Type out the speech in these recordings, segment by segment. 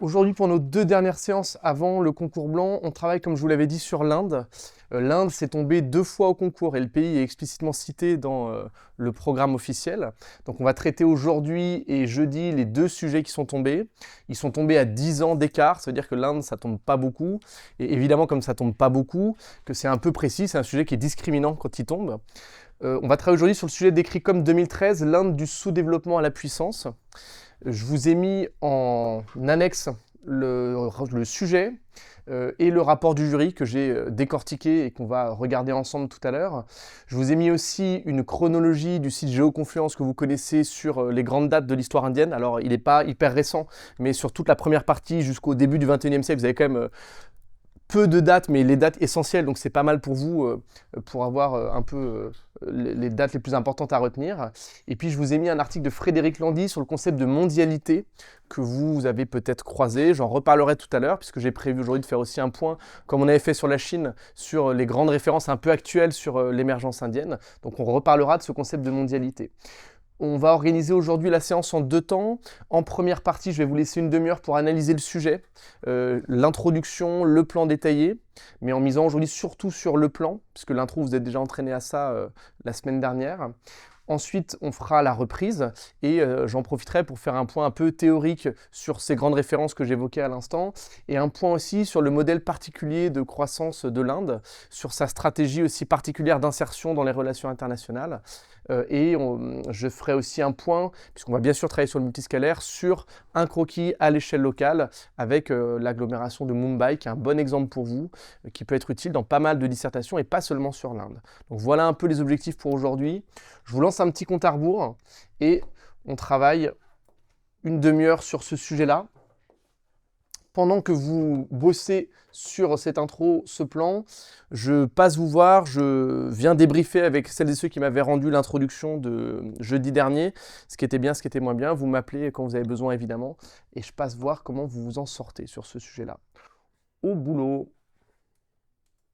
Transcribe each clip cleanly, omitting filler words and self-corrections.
Aujourd'hui, pour nos 2 dernières séances avant le concours blanc, on travaille, comme je vous l'avais dit, sur l'Inde. L'Inde s'est tombée 2 fois au concours et le pays est explicitement cité dans le programme officiel. Donc on va traiter aujourd'hui et jeudi les 2 sujets qui sont tombés. Ils sont tombés à 10 ans d'écart, ça veut dire que l'Inde, ça tombe pas beaucoup. Et évidemment, comme ça tombe pas beaucoup, que c'est un peu précis, c'est un sujet qui est discriminant quand il tombe. On va travailler aujourd'hui sur le sujet décrit comme 2013, l'Inde du sous-développement à la puissance. Je vous ai mis en annexe le sujet et le rapport du jury que j'ai décortiqué et qu'on va regarder ensemble tout à l'heure. Je vous ai mis aussi une chronologie du site Géoconfluence que vous connaissez sur les grandes dates de l'histoire indienne. Alors il n'est pas hyper récent, mais sur toute la première partie jusqu'au début du 21e siècle, vous avez quand même peu de dates, mais les dates essentielles, donc c'est pas mal pour vous, pour avoir un peu les dates les plus importantes à retenir. Et puis je vous ai mis un article de Frédéric Landy sur le concept de mondialité que vous avez peut-être croisé. J'en reparlerai tout à l'heure, puisque j'ai prévu aujourd'hui de faire aussi un point, comme on avait fait sur la Chine, sur les grandes références un peu actuelles sur l'émergence indienne. Donc on reparlera de ce concept de mondialité. On va organiser aujourd'hui la séance en 2 temps. En première partie, je vais vous laisser une demi-heure pour analyser le sujet, l'introduction, le plan détaillé, mais en misant aujourd'hui surtout sur le plan, puisque l'intro, vous êtes déjà entraîné à ça la semaine dernière. Ensuite, on fera la reprise et j'en profiterai pour faire un point un peu théorique sur ces grandes références que j'évoquais à l'instant et un point aussi sur le modèle particulier de croissance de l'Inde, sur sa stratégie aussi particulière d'insertion dans les relations internationales. Je ferai aussi un point, puisqu'on va bien sûr travailler sur le multiscalaire, sur un croquis à l'échelle locale avec l'agglomération de Mumbai, qui est un bon exemple pour vous, qui peut être utile dans pas mal de dissertations et pas seulement sur l'Inde. Donc voilà un peu les objectifs pour aujourd'hui. Je vous lance un petit compte à rebours et on travaille une demi-heure sur ce sujet-là. Pendant que vous bossez sur cette intro, ce plan, je passe vous voir, je viens débriefer avec celles et ceux qui m'avaient rendu l'introduction de jeudi dernier, ce qui était bien, ce qui était moins bien. Vous m'appelez quand vous avez besoin, évidemment, et je passe voir comment vous vous en sortez sur ce sujet-là. Au boulot.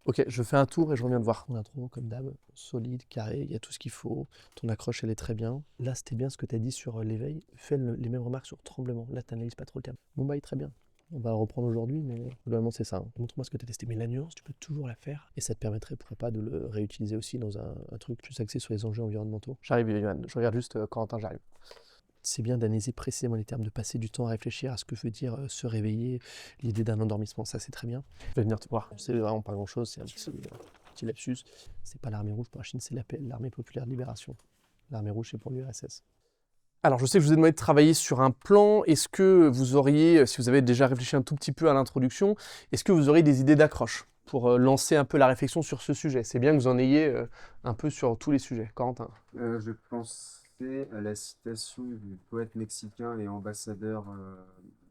Ok, je fais un tour et je reviens de voir. Ton intro, comme d'hab, solide, carré, il y a tout ce qu'il faut. Ton accroche, elle est très bien. Là, c'était bien ce que tu as dit sur l'éveil. Fais les mêmes remarques sur tremblement. Là, tu n'analyses pas trop le terme. Mumbai, très bien. On va le reprendre aujourd'hui, mais globalement, c'est ça. Montre-moi ce que tu as testé. Mais la nuance, tu peux toujours la faire. Et ça te permettrait, pourquoi pas, de le réutiliser aussi dans un truc plus axé sur les enjeux environnementaux. J'arrive, Yohan. Je regarde juste Corentin, j'arrive. C'est bien d'analyser précisément les termes, de passer du temps à réfléchir à ce que veut dire se réveiller, l'idée d'un endormissement, ça c'est très bien. Je vais venir te voir, c'est vraiment pas grand chose, c'est un petit lapsus. C'est pas l'armée rouge pour la Chine, c'est l'armée populaire de libération. L'armée rouge c'est pour l'URSS. Alors je sais que je vous ai demandé de travailler sur un plan, est-ce que vous auriez, si vous avez déjà réfléchi un tout petit peu à l'introduction, est-ce que vous auriez des idées d'accroche pour lancer un peu la réflexion sur ce sujet? C'est bien que vous en ayez un peu sur tous les sujets. Corentin. Je pense à la citation du poète mexicain et ambassadeur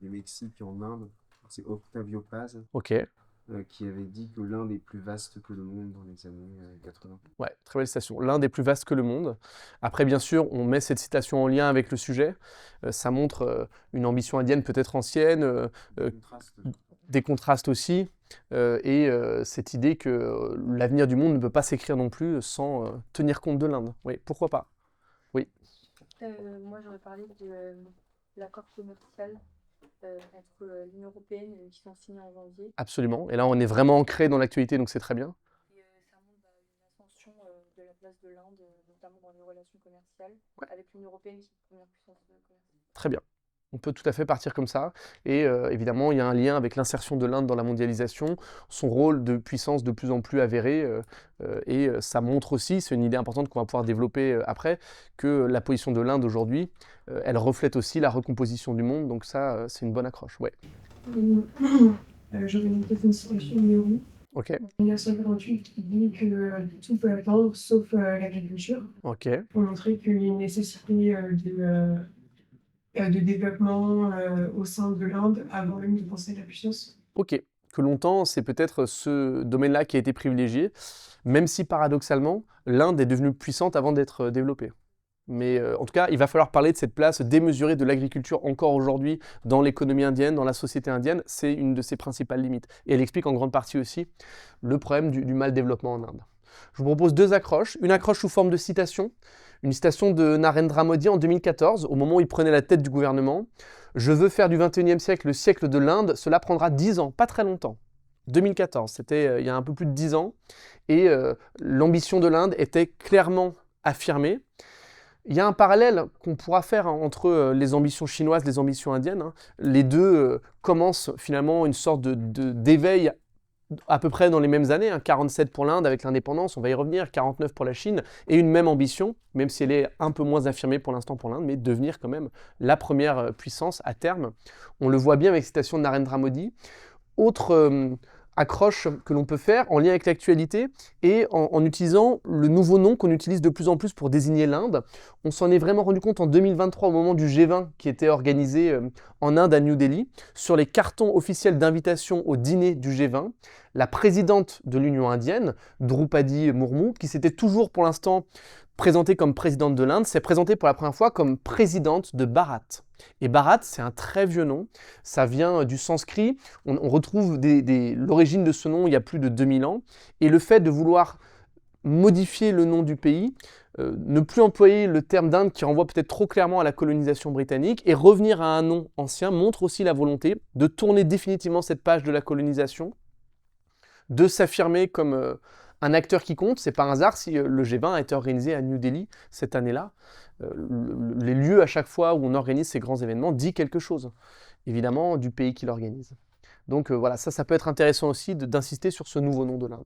du Mexique en Inde, c'est Octavio Paz, Ok. qui avait dit que l'Inde est plus vaste que le monde dans les années 80. Ouais, très belle citation. L'Inde est plus vaste que le monde. Après, bien sûr, on met cette citation en lien avec le sujet. Ça montre une ambition indienne peut-être ancienne, des contrastes aussi, et cette idée que l'avenir du monde ne peut pas s'écrire non plus sans tenir compte de l'Inde. Oui, pourquoi pas? Oui. Moi, j'aurais parlé de l'accord commercial entre l'Union européenne qui sont signés en janvier. Absolument. Et là, on est vraiment ancré dans l'actualité, donc c'est très bien. Et ça montre une ascension de la place de l'Inde, notamment dans les relations commerciales, avec l'Union européenne qui est la première puissance commerciale. Très bien. On peut tout à fait partir comme ça. Et évidemment, il y a un lien avec l'insertion de l'Inde dans la mondialisation, son rôle de puissance de plus en plus avéré. Et ça montre aussi, c'est une idée importante qu'on va pouvoir développer après, que la position de l'Inde aujourd'hui, elle reflète aussi la recomposition du monde. Donc ça, c'est une bonne accroche. Ouais. J'aurais peut-être une citation de Léon, Ok. en 1948, qui dit que tout peut attendre sauf l'agriculture, Ok. pour montrer qu'il y a une nécessité de développement au sein de l'Inde avant même de penser à la puissance. Ok. Que longtemps, c'est peut-être ce domaine-là qui a été privilégié, même si paradoxalement, l'Inde est devenue puissante avant d'être développée. Mais en tout cas, il va falloir parler de cette place démesurée de l'agriculture encore aujourd'hui dans l'économie indienne, dans la société indienne. C'est une de ses principales limites. Et elle explique en grande partie aussi le problème du mal développement en Inde. Je vous propose 2 accroches. Une accroche sous forme de citation, Une citation de Narendra Modi en 2014, au moment où il prenait la tête du gouvernement. « Je veux faire du XXIe siècle le siècle de l'Inde, cela prendra 10 ans, pas très longtemps. » 2014, c'était il y a un peu plus de 10 ans, et l'ambition de l'Inde était clairement affirmée. Il y a un parallèle qu'on pourra faire entre les ambitions chinoises et les ambitions indiennes. Les deux commencent finalement une sorte d'éveil à peu près dans les mêmes années, 47 pour l'Inde avec l'indépendance, on va y revenir, 49 pour la Chine, et une même ambition, même si elle est un peu moins affirmée pour l'instant pour l'Inde, mais devenir quand même la première puissance à terme. On le voit bien avec la citation de Narendra Modi. Autre accroche que l'on peut faire en lien avec l'actualité et en utilisant le nouveau nom qu'on utilise de plus en plus pour désigner l'Inde. On s'en est vraiment rendu compte en 2023 au moment du G20 qui était organisé en Inde à New Delhi. Sur les cartons officiels d'invitation au dîner du G20, la présidente de l'Union indienne, Droupadi Murmu, qui s'était toujours pour l'instant présentée comme présidente de l'Inde, s'est présentée pour la première fois comme présidente de Bharat. Et Bharat, c'est un très vieux nom, ça vient du sanskrit, on retrouve l'origine de ce nom il y a plus de 2000 ans, et le fait de vouloir modifier le nom du pays, ne plus employer le terme d'Inde qui renvoie peut-être trop clairement à la colonisation britannique, et revenir à un nom ancien montre aussi la volonté de tourner définitivement cette page de la colonisation, de s'affirmer comme un acteur qui compte. C'est pas un hasard si le G20 a été organisé à New Delhi cette année-là. Les lieux à chaque fois où on organise ces grands événements dit quelque chose, évidemment, du pays qui l'organise. Donc voilà, ça peut être intéressant aussi d'insister sur ce nouveau nom de l'Inde.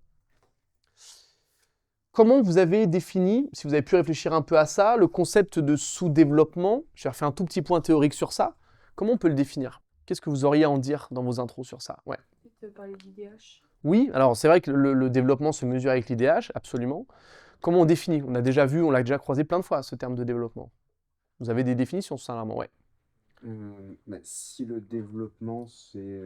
Comment vous avez défini, si vous avez pu réfléchir un peu à ça, le concept de sous-développement? J'ai refait un tout petit point théorique sur ça. Comment on peut le définir? Qu'est-ce que vous auriez à en dire dans vos intros sur ça? Ouais. Tu peux parler d'IDH. Oui, alors c'est vrai que le développement se mesure avec l'IDH, absolument. Comment on définit? On a déjà vu, on l'a déjà croisé plein de fois, ce terme de développement. Vous avez des définitions, sincèrement? Ouais. Si le développement, c'est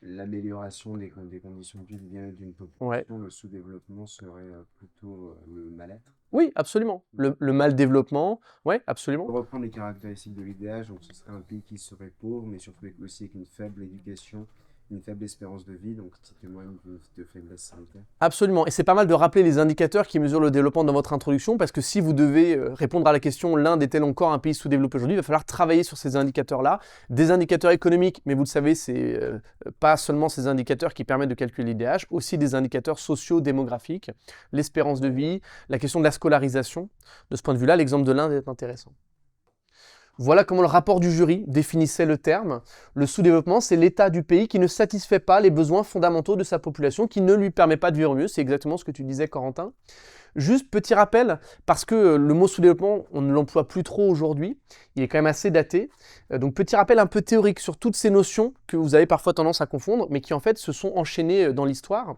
l'amélioration des conditions de vie d'une population, le sous-développement serait plutôt le mal-être. Oui, absolument. Le mal-développement, oui, absolument. Pour reprendre les caractéristiques de l'IDH, donc ce serait un pays qui serait pauvre, mais surtout aussi avec une faible éducation, une faible espérance de vie, donc qui témoigne de faiblesse sanitaire. Absolument, et c'est pas mal de rappeler les indicateurs qui mesurent le développement dans votre introduction, parce que si vous devez répondre à la question « l'Inde est-elle encore un pays sous-développé aujourd'hui ?» il va falloir travailler sur ces indicateurs-là, des indicateurs économiques, mais vous le savez, c'est pas seulement ces indicateurs qui permettent de calculer l'IDH, aussi des indicateurs socio-démographiques, l'espérance de vie, la question de la scolarisation. De ce point de vue-là, l'exemple de l'Inde est intéressant. Voilà comment le rapport du jury définissait le terme. Le sous-développement, c'est l'état du pays qui ne satisfait pas les besoins fondamentaux de sa population, qui ne lui permet pas de vivre mieux. C'est exactement ce que tu disais, Corentin. Juste petit rappel, parce que le mot sous-développement, on ne l'emploie plus trop aujourd'hui, il est quand même assez daté. Donc petit rappel un peu théorique sur toutes ces notions que vous avez parfois tendance à confondre, mais qui en fait se sont enchaînées dans l'histoire.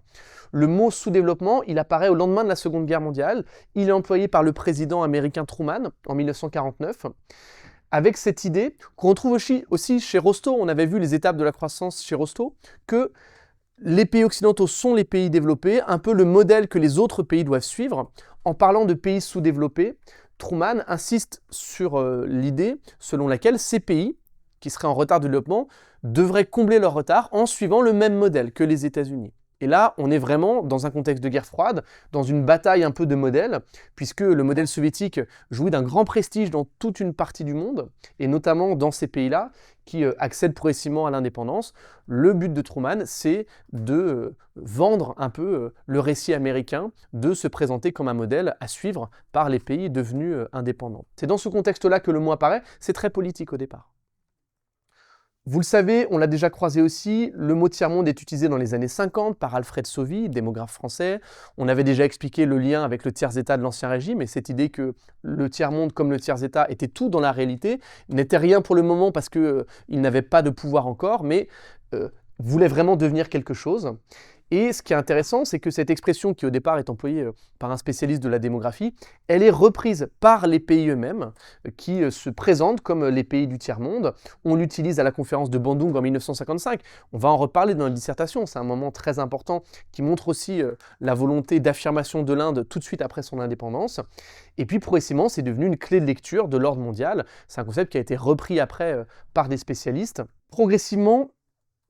Le mot sous-développement, il apparaît au lendemain de la Seconde Guerre mondiale. Il est employé par le président américain Truman en 1949. Avec cette idée qu'on retrouve aussi chez Rostow, on avait vu les étapes de la croissance chez Rostow, que les pays occidentaux sont les pays développés, un peu le modèle que les autres pays doivent suivre. En parlant de pays sous-développés, Truman insiste sur l'idée selon laquelle ces pays, qui seraient en retard de développement, devraient combler leur retard en suivant le même modèle que les États-Unis. Et là, on est vraiment dans un contexte de guerre froide, dans une bataille un peu de modèles, puisque le modèle soviétique jouit d'un grand prestige dans toute une partie du monde, et notamment dans ces pays-là, qui accèdent progressivement à l'indépendance. Le but de Truman, c'est de vendre un peu le récit américain, de se présenter comme un modèle à suivre par les pays devenus indépendants. C'est dans ce contexte-là que le mot apparaît, c'est très politique au départ. Vous le savez, on l'a déjà croisé aussi, le mot tiers-monde est utilisé dans les années 50 par Alfred Sauvy, démographe français. On avait déjà expliqué le lien avec le tiers-état de l'Ancien Régime et cette idée que le tiers-monde comme le tiers-état était tout dans la réalité, n'était rien pour le moment parce qu'il n'avait pas de pouvoir encore, mais voulait vraiment devenir quelque chose. Et ce qui est intéressant, c'est que cette expression qui au départ est employée par un spécialiste de la démographie, elle est reprise par les pays eux-mêmes qui se présentent comme les pays du tiers-monde. On l'utilise à la conférence de Bandung en 1955. On va en reparler dans la dissertation, c'est un moment très important qui montre aussi la volonté d'affirmation de l'Inde tout de suite après son indépendance. Et puis progressivement, c'est devenu une clé de lecture de l'ordre mondial. C'est un concept qui a été repris après par des spécialistes. Progressivement,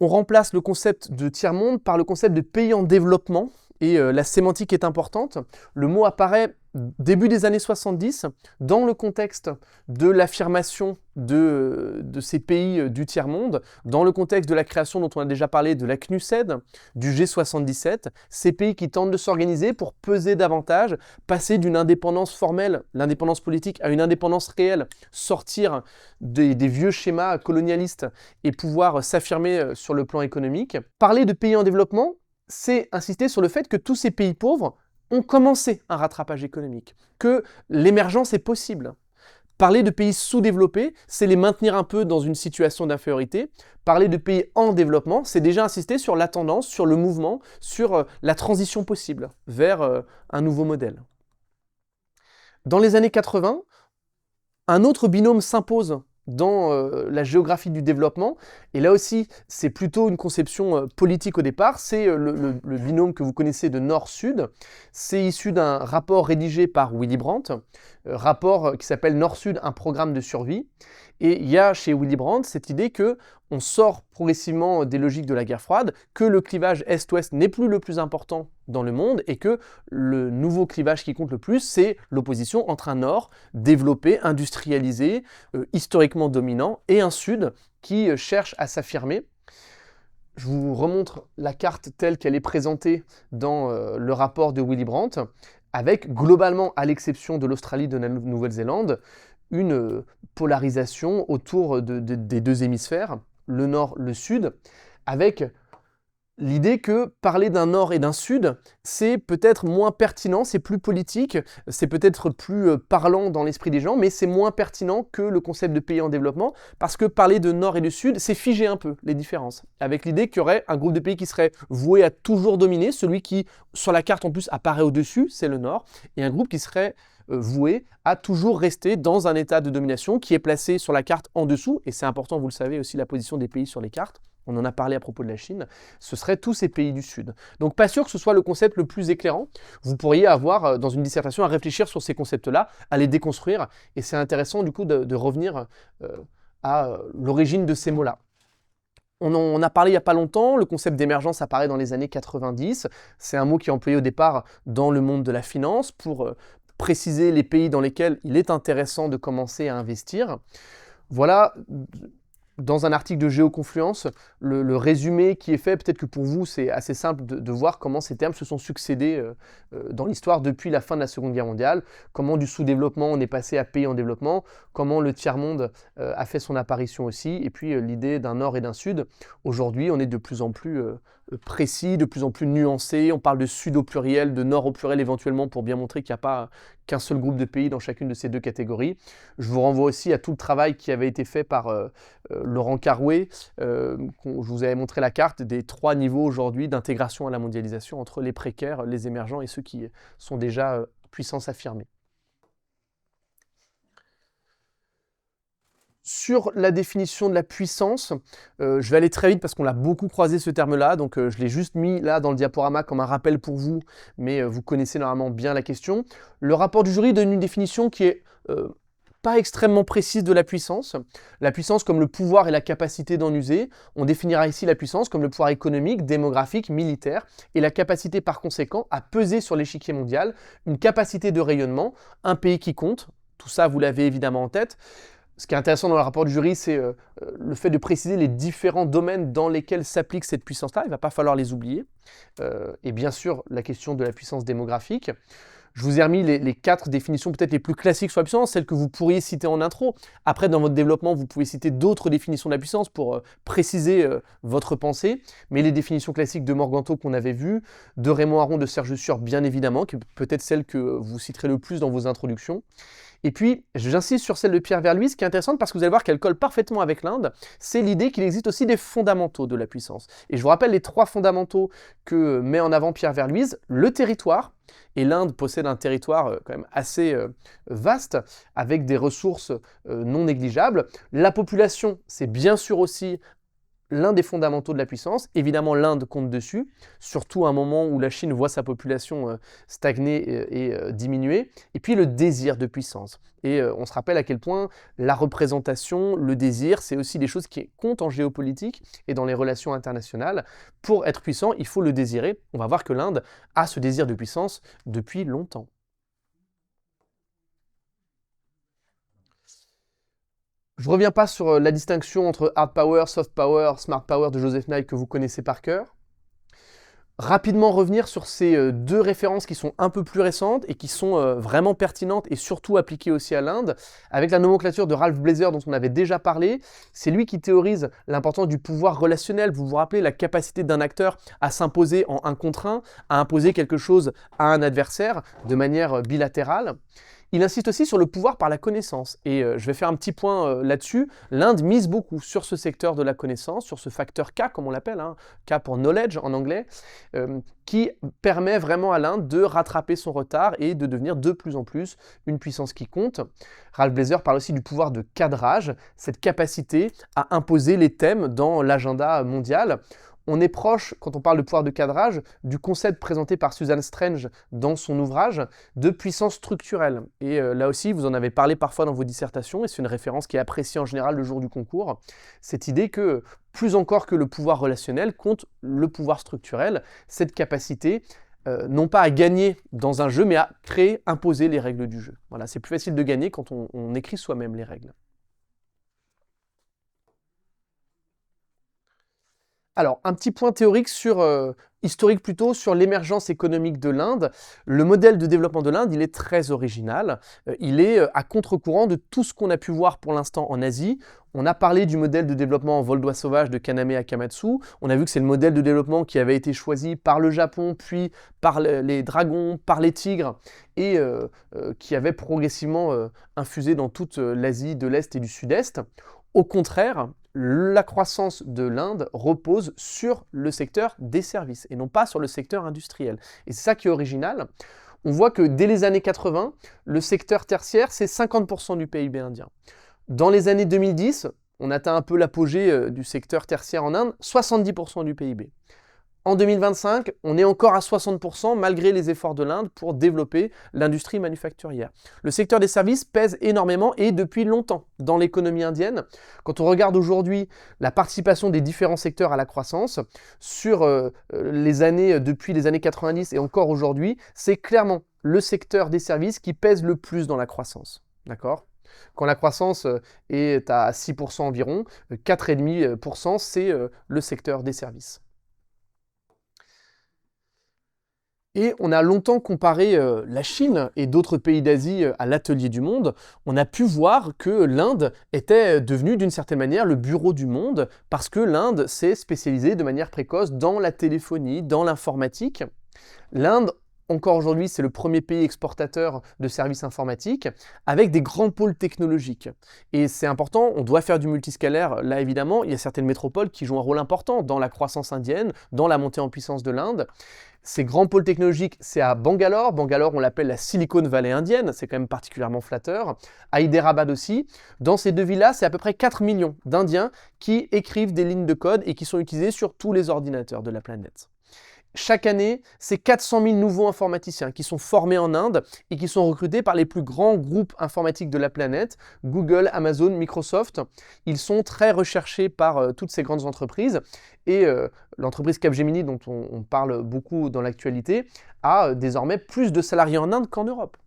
on remplace le concept de tiers-monde par le concept de pays en développement, et la sémantique est importante. Le mot apparaît début des années 70, dans le contexte de l'affirmation de ces pays du tiers-monde, dans le contexte de la création dont on a déjà parlé de la CNUSED, du G77, ces pays qui tentent de s'organiser pour peser davantage, passer d'une indépendance formelle, l'indépendance politique, à une indépendance réelle, sortir des vieux schémas colonialistes et pouvoir s'affirmer sur le plan économique. Parler de pays en développement, c'est insister sur le fait que tous ces pays pauvres ont commencé un rattrapage économique, que l'émergence est possible. Parler de pays sous-développés, c'est les maintenir un peu dans une situation d'infériorité. Parler de pays en développement, c'est déjà insister sur la tendance, sur le mouvement, sur la transition possible vers un nouveau modèle. Dans les années 80, un autre binôme s'impose dans la géographie du développement, et là aussi c'est plutôt une conception politique au départ, c'est le binôme que vous connaissez de Nord-Sud. C'est issu d'un rapport rédigé par Willy Brandt, rapport qui s'appelle Nord-Sud, un programme de survie, et il y a chez Willy Brandt cette idée que on sort progressivement des logiques de la guerre froide, que le clivage Est-Ouest n'est plus le plus important dans le monde et que le nouveau clivage qui compte le plus, c'est l'opposition entre un Nord développé, industrialisé, historiquement dominant, et un Sud qui cherche à s'affirmer. Je vous remontre la carte telle qu'elle est présentée dans le rapport de Willy Brandt, avec globalement, à l'exception de l'Australie et de la Nouvelle-Zélande, une polarisation autour des deux hémisphères, le Nord, le Sud, avec l'idée que parler d'un Nord et d'un Sud, c'est peut-être moins pertinent, c'est plus politique, c'est peut-être plus parlant dans l'esprit des gens, mais c'est moins pertinent que le concept de pays en développement, parce que parler de Nord et de Sud, c'est figer un peu les différences, avec l'idée qu'il y aurait un groupe de pays qui serait voué à toujours dominer, celui qui, sur la carte en plus, apparaît au-dessus, c'est le Nord, et un groupe qui serait voué à toujours rester dans un état de domination qui est placé sur la carte en dessous, et c'est important, vous le savez, aussi la position des pays sur les cartes, on en a parlé à propos de la Chine, ce seraient tous ces pays du Sud. Donc pas sûr que ce soit le concept le plus éclairant, vous pourriez avoir dans une dissertation à réfléchir sur ces concepts-là, à les déconstruire, et c'est intéressant du coup de revenir à l'origine de ces mots-là. On a parlé il n'y a pas longtemps, le concept d'émergence apparaît dans les années 90, c'est un mot qui est employé au départ dans le monde de la finance pour préciser les pays dans lesquels il est intéressant de commencer à investir. Voilà, dans un article de Géoconfluence, le résumé qui est fait, peut-être que pour vous c'est assez simple de voir comment ces termes se sont succédés dans l'histoire depuis la fin de la Seconde Guerre mondiale, comment du sous-développement on est passé à pays en développement, comment le tiers-monde a fait son apparition aussi, et puis l'idée d'un Nord et d'un Sud. Aujourd'hui on est de plus en plus précis, de plus en plus nuancé, on parle de Sud au pluriel, de Nord au pluriel éventuellement pour bien montrer qu'il n'y a pas qu'un seul groupe de pays dans chacune de ces deux catégories. Je vous renvoie aussi à tout le travail qui avait été fait par Laurent Carouet, je vous avais montré la carte des 3 niveaux aujourd'hui d'intégration à la mondialisation entre les précaires, les émergents et ceux qui sont déjà puissance affirmée. Sur la définition de la puissance, je vais aller très vite parce qu'on l'a beaucoup croisé ce terme-là, donc je l'ai juste mis là dans le diaporama comme un rappel pour vous, mais vous connaissez normalement bien la question. Le rapport du jury donne une définition qui est pas extrêmement précise de la puissance. La puissance comme le pouvoir et la capacité d'en user. On définira ici la puissance comme le pouvoir économique, démographique, militaire, et la capacité par conséquent à peser sur l'échiquier mondial, une capacité de rayonnement, un pays qui compte. Tout ça, vous l'avez évidemment en tête. Ce qui est intéressant dans le rapport du jury, c'est le fait de préciser les différents domaines dans lesquels s'applique cette puissance-là. Il ne va pas falloir les oublier. Et bien sûr, la question de la puissance démographique. Je vous ai remis les 4 définitions peut-être les plus classiques sur la puissance, celles que vous pourriez citer en intro. Après, dans votre développement, vous pouvez citer d'autres définitions de la puissance pour préciser votre pensée. Mais les définitions classiques de Morganto qu'on avait vues, de Raymond Aron, de Serge Sueur, bien évidemment, qui est peut-être celle que vous citerez le plus dans vos introductions. Et puis, j'insiste sur celle de Pierre Verluis, qui est intéressante parce que vous allez voir qu'elle colle parfaitement avec l'Inde. C'est l'idée qu'il existe aussi des fondamentaux de la puissance. Et je vous rappelle les 3 fondamentaux que met en avant Pierre Verluis. Le territoire, et l'Inde possède un territoire quand même assez vaste, avec des ressources non négligeables. La population, c'est bien sûr aussi l'un des fondamentaux de la puissance. Évidemment, l'Inde compte dessus, surtout à un moment où la Chine voit sa population stagner et diminuer. Et puis le désir de puissance. Et on se rappelle à quel point la représentation, le désir, c'est aussi des choses qui comptent en géopolitique et dans les relations internationales. Pour être puissant, il faut le désirer. On va voir que l'Inde a ce désir de puissance depuis longtemps. Je ne reviens pas sur la distinction entre hard power, soft power, smart power de Joseph Nye que vous connaissez par cœur. Rapidement revenir sur ces deux références qui sont un peu plus récentes et qui sont vraiment pertinentes et surtout appliquées aussi à l'Inde, avec la nomenclature de Ralph Blazer dont on avait déjà parlé. C'est lui qui théorise l'importance du pouvoir relationnel. Vous vous rappelez la capacité d'un acteur à s'imposer en un contre un, à imposer quelque chose à un adversaire de manière bilatérale. Il insiste aussi sur le pouvoir par la connaissance. Et je vais faire un petit point là-dessus. L'Inde mise beaucoup sur ce secteur de la connaissance, sur ce facteur K, comme on l'appelle, hein, K pour knowledge en anglais, qui permet vraiment à l'Inde de rattraper son retard et de devenir de plus en plus une puissance qui compte. Ralph Blazer parle aussi du pouvoir de cadrage, cette capacité à imposer les thèmes dans l'agenda mondial. On est proche, quand on parle de pouvoir de cadrage, du concept présenté par Susan Strange dans son ouvrage de puissance structurelle. Et là aussi, vous en avez parlé parfois dans vos dissertations, et c'est une référence qui est appréciée en général le jour du concours. Cette idée que, plus encore que le pouvoir relationnel, compte le pouvoir structurel, cette capacité non pas à gagner dans un jeu, mais à créer, imposer les règles du jeu. Voilà, c'est plus facile de gagner quand on écrit soi-même les règles. Alors, un petit point théorique historique plutôt, sur l'émergence économique de l'Inde. Le modèle de développement de l'Inde, il est très original. Il est à contre-courant de tout ce qu'on a pu voir pour l'instant en Asie. On a parlé du modèle de développement en vol d'oie sauvage de Kaname Akamatsu. On a vu que c'est le modèle de développement qui avait été choisi par le Japon, puis par les dragons, par les tigres, et qui avait progressivement infusé dans toute l'Asie de l'Est et du Sud-Est. Au contraire, la croissance de l'Inde repose sur le secteur des services et non pas sur le secteur industriel. Et c'est ça qui est original. On voit que dès les années 80, le secteur tertiaire, c'est 50% du PIB indien. Dans les années 2010, on atteint un peu l'apogée du secteur tertiaire en Inde, 70% du PIB. En 2025, on est encore à 60% malgré les efforts de l'Inde pour développer l'industrie manufacturière. Le secteur des services pèse énormément et depuis longtemps dans l'économie indienne. Quand on regarde aujourd'hui la participation des différents secteurs à la croissance, sur les années, depuis les années 90 et encore aujourd'hui, c'est clairement le secteur des services qui pèse le plus dans la croissance. D'accord ? Quand la croissance est à 6% environ, 4,5% c'est le secteur des services. Et on a longtemps comparé la Chine et d'autres pays d'Asie à l'atelier du monde. On a pu voir que l'Inde était devenue d'une certaine manière le bureau du monde parce que l'Inde s'est spécialisée de manière précoce dans la téléphonie, dans l'informatique. L'Inde, encore aujourd'hui, c'est le premier pays exportateur de services informatiques avec des grands pôles technologiques. Et c'est important, on doit faire du multiscalaire, là évidemment, il y a certaines métropoles qui jouent un rôle important dans la croissance indienne, dans la montée en puissance de l'Inde. Ces grands pôles technologiques, c'est à Bangalore. Bangalore, on l'appelle la Silicon Valley indienne, c'est quand même particulièrement flatteur. À Hyderabad aussi. Dans ces deux villas, c'est à peu près 4 millions d'Indiens qui écrivent des lignes de code et qui sont utilisées sur tous les ordinateurs de la planète. Chaque année, c'est 400 000 nouveaux informaticiens qui sont formés en Inde et qui sont recrutés par les plus grands groupes informatiques de la planète, Google, Amazon, Microsoft. Ils sont très recherchés par toutes ces grandes entreprises et l'entreprise Capgemini, dont on parle beaucoup dans l'actualité, a désormais plus de salariés en Inde qu'en Europe.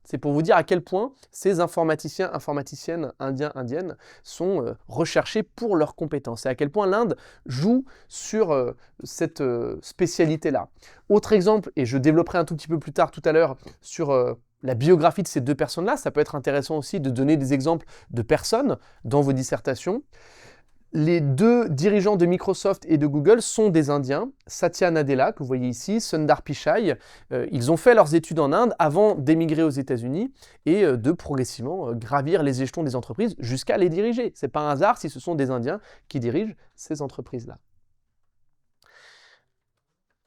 C'est pour vous dire à quel point ces informaticiens, informaticiennes, indiens, indiennes sont recherchés pour leurs compétences et à quel point l'Inde joue sur cette spécialité-là. Autre exemple, et je développerai un tout petit peu plus tard tout à l'heure sur la biographie de ces deux personnes-là, ça peut être intéressant aussi de donner des exemples de personnes dans vos dissertations. Les deux dirigeants de Microsoft et de Google sont des Indiens, Satya Nadella, que vous voyez ici, Sundar Pichai. Ils ont fait leurs études en Inde avant d'émigrer aux États-Unis et de progressivement gravir les échelons des entreprises jusqu'à les diriger. Ce n'est pas un hasard si ce sont des Indiens qui dirigent ces entreprises-là.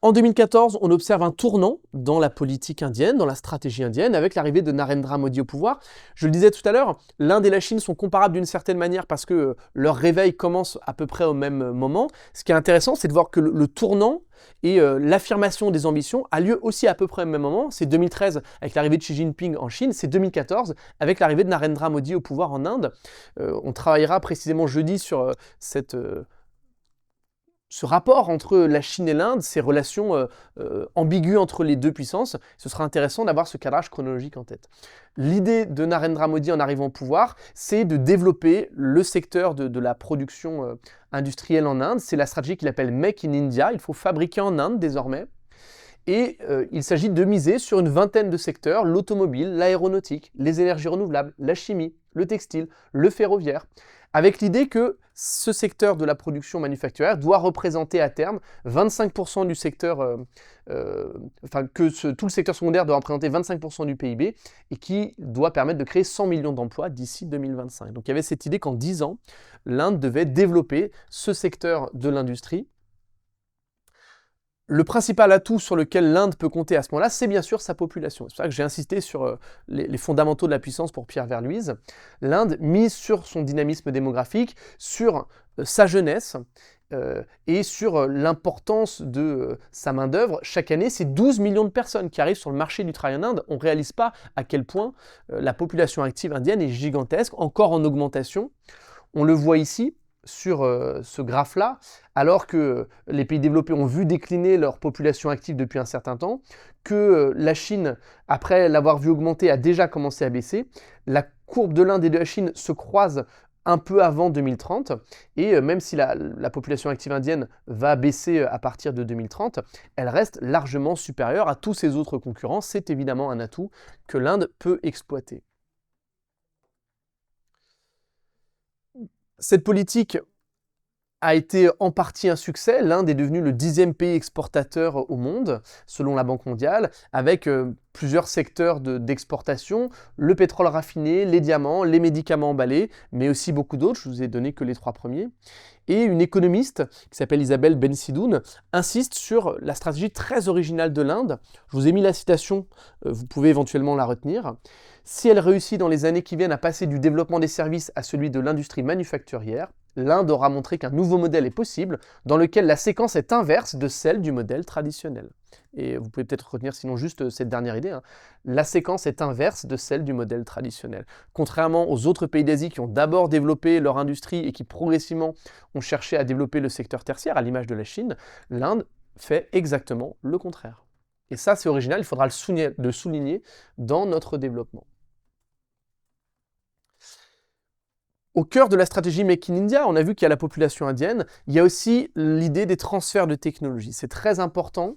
En 2014, on observe un tournant dans la politique indienne, dans la stratégie indienne, avec l'arrivée de Narendra Modi au pouvoir. Je le disais tout à l'heure, l'Inde et la Chine sont comparables d'une certaine manière parce que leur réveil commence à peu près au même moment. Ce qui est intéressant, c'est de voir que le tournant et l'affirmation des ambitions a lieu aussi à peu près au même moment. C'est 2013 avec l'arrivée de Xi Jinping en Chine, c'est 2014 avec l'arrivée de Narendra Modi au pouvoir en Inde. On travaillera précisément jeudi sur ce rapport entre la Chine et l'Inde, ces relations ambiguës entre les deux puissances. Ce sera intéressant d'avoir ce cadrage chronologique en tête. L'idée de Narendra Modi en arrivant au pouvoir, c'est de développer le secteur de la production industrielle en Inde. C'est la stratégie qu'il appelle Make in India. Il faut fabriquer en Inde désormais. Et il s'agit de miser sur une vingtaine de secteurs, l'automobile, l'aéronautique, les énergies renouvelables, la chimie, le textile, le ferroviaire, avec l'idée que ce secteur de la production manufacturière doit représenter à terme 25% du secteur, tout le secteur secondaire doit représenter 25% du PIB et qui doit permettre de créer 100 millions d'emplois d'ici 2025. Donc il y avait cette idée qu'en 10 ans, l'Inde devait développer ce secteur de l'industrie. Le principal atout sur lequel l'Inde peut compter à ce moment-là, c'est bien sûr sa population. C'est pour ça que j'ai insisté sur les fondamentaux de la puissance pour Pierre Verluise. L'Inde mise sur son dynamisme démographique, sur sa jeunesse et sur l'importance de sa main-d'œuvre. Chaque année, c'est 12 millions de personnes qui arrivent sur le marché du travail en Inde. On ne réalise pas à quel point la population active indienne est gigantesque, encore en augmentation. On le voit ici, sur ce graphe-là, alors que les pays développés ont vu décliner leur population active depuis un certain temps, que la Chine, après l'avoir vu augmenter, a déjà commencé à baisser. La courbe de l'Inde et de la Chine se croise un peu avant 2030, et même si la population active indienne va baisser à partir de 2030, elle reste largement supérieure à tous ses autres concurrents. C'est évidemment un atout que l'Inde peut exploiter. Cette politique a été en partie un succès. L'Inde est devenue le 10e pays exportateur au monde, selon la Banque mondiale, avec plusieurs secteurs d'exportation, le pétrole raffiné, les diamants, les médicaments emballés, mais aussi beaucoup d'autres, je vous ai donné que les 3 premiers. Et une économiste qui s'appelle Isabelle Bensidoun insiste sur la stratégie très originale de l'Inde. Je vous ai mis la citation, vous pouvez éventuellement la retenir. Si elle réussit dans les années qui viennent à passer du développement des services à celui de l'industrie manufacturière, l'Inde aura montré qu'un nouveau modèle est possible, dans lequel la séquence est inverse de celle du modèle traditionnel. Et vous pouvez peut-être retenir sinon juste cette dernière idée, la séquence est inverse de celle du modèle traditionnel. Contrairement aux autres pays d'Asie qui ont d'abord développé leur industrie et qui progressivement ont cherché à développer le secteur tertiaire, à l'image de la Chine, l'Inde fait exactement le contraire. Et ça, c'est original, il faudra le souligner dans notre développement. Au cœur de la stratégie Make in India, on a vu qu'il y a la population indienne, il y a aussi l'idée des transferts de technologie. C'est très important.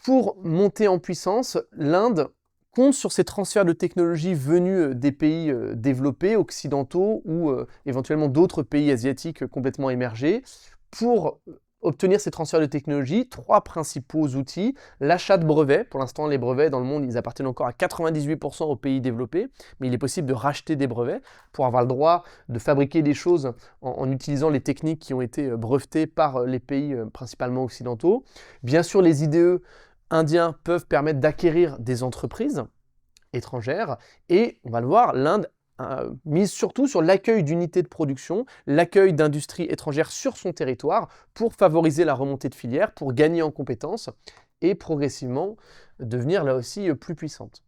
Pour monter en puissance, l'Inde compte sur ces transferts de technologie venus des pays développés, occidentaux ou éventuellement d'autres pays asiatiques complètement émergés. Pour obtenir ces transferts de technologie, 3 principaux outils. L'achat de brevets. Pour l'instant, les brevets dans le monde, ils appartiennent encore à 98% aux pays développés, mais il est possible de racheter des brevets pour avoir le droit de fabriquer des choses en utilisant les techniques qui ont été brevetées par les pays principalement occidentaux. Bien sûr, les IDE indiens peuvent permettre d'acquérir des entreprises étrangères et, on va le voir, l'Inde mise surtout sur l'accueil d'unités de production, l'accueil d'industries étrangères sur son territoire pour favoriser la remontée de filières, pour gagner en compétences et progressivement devenir là aussi plus puissante.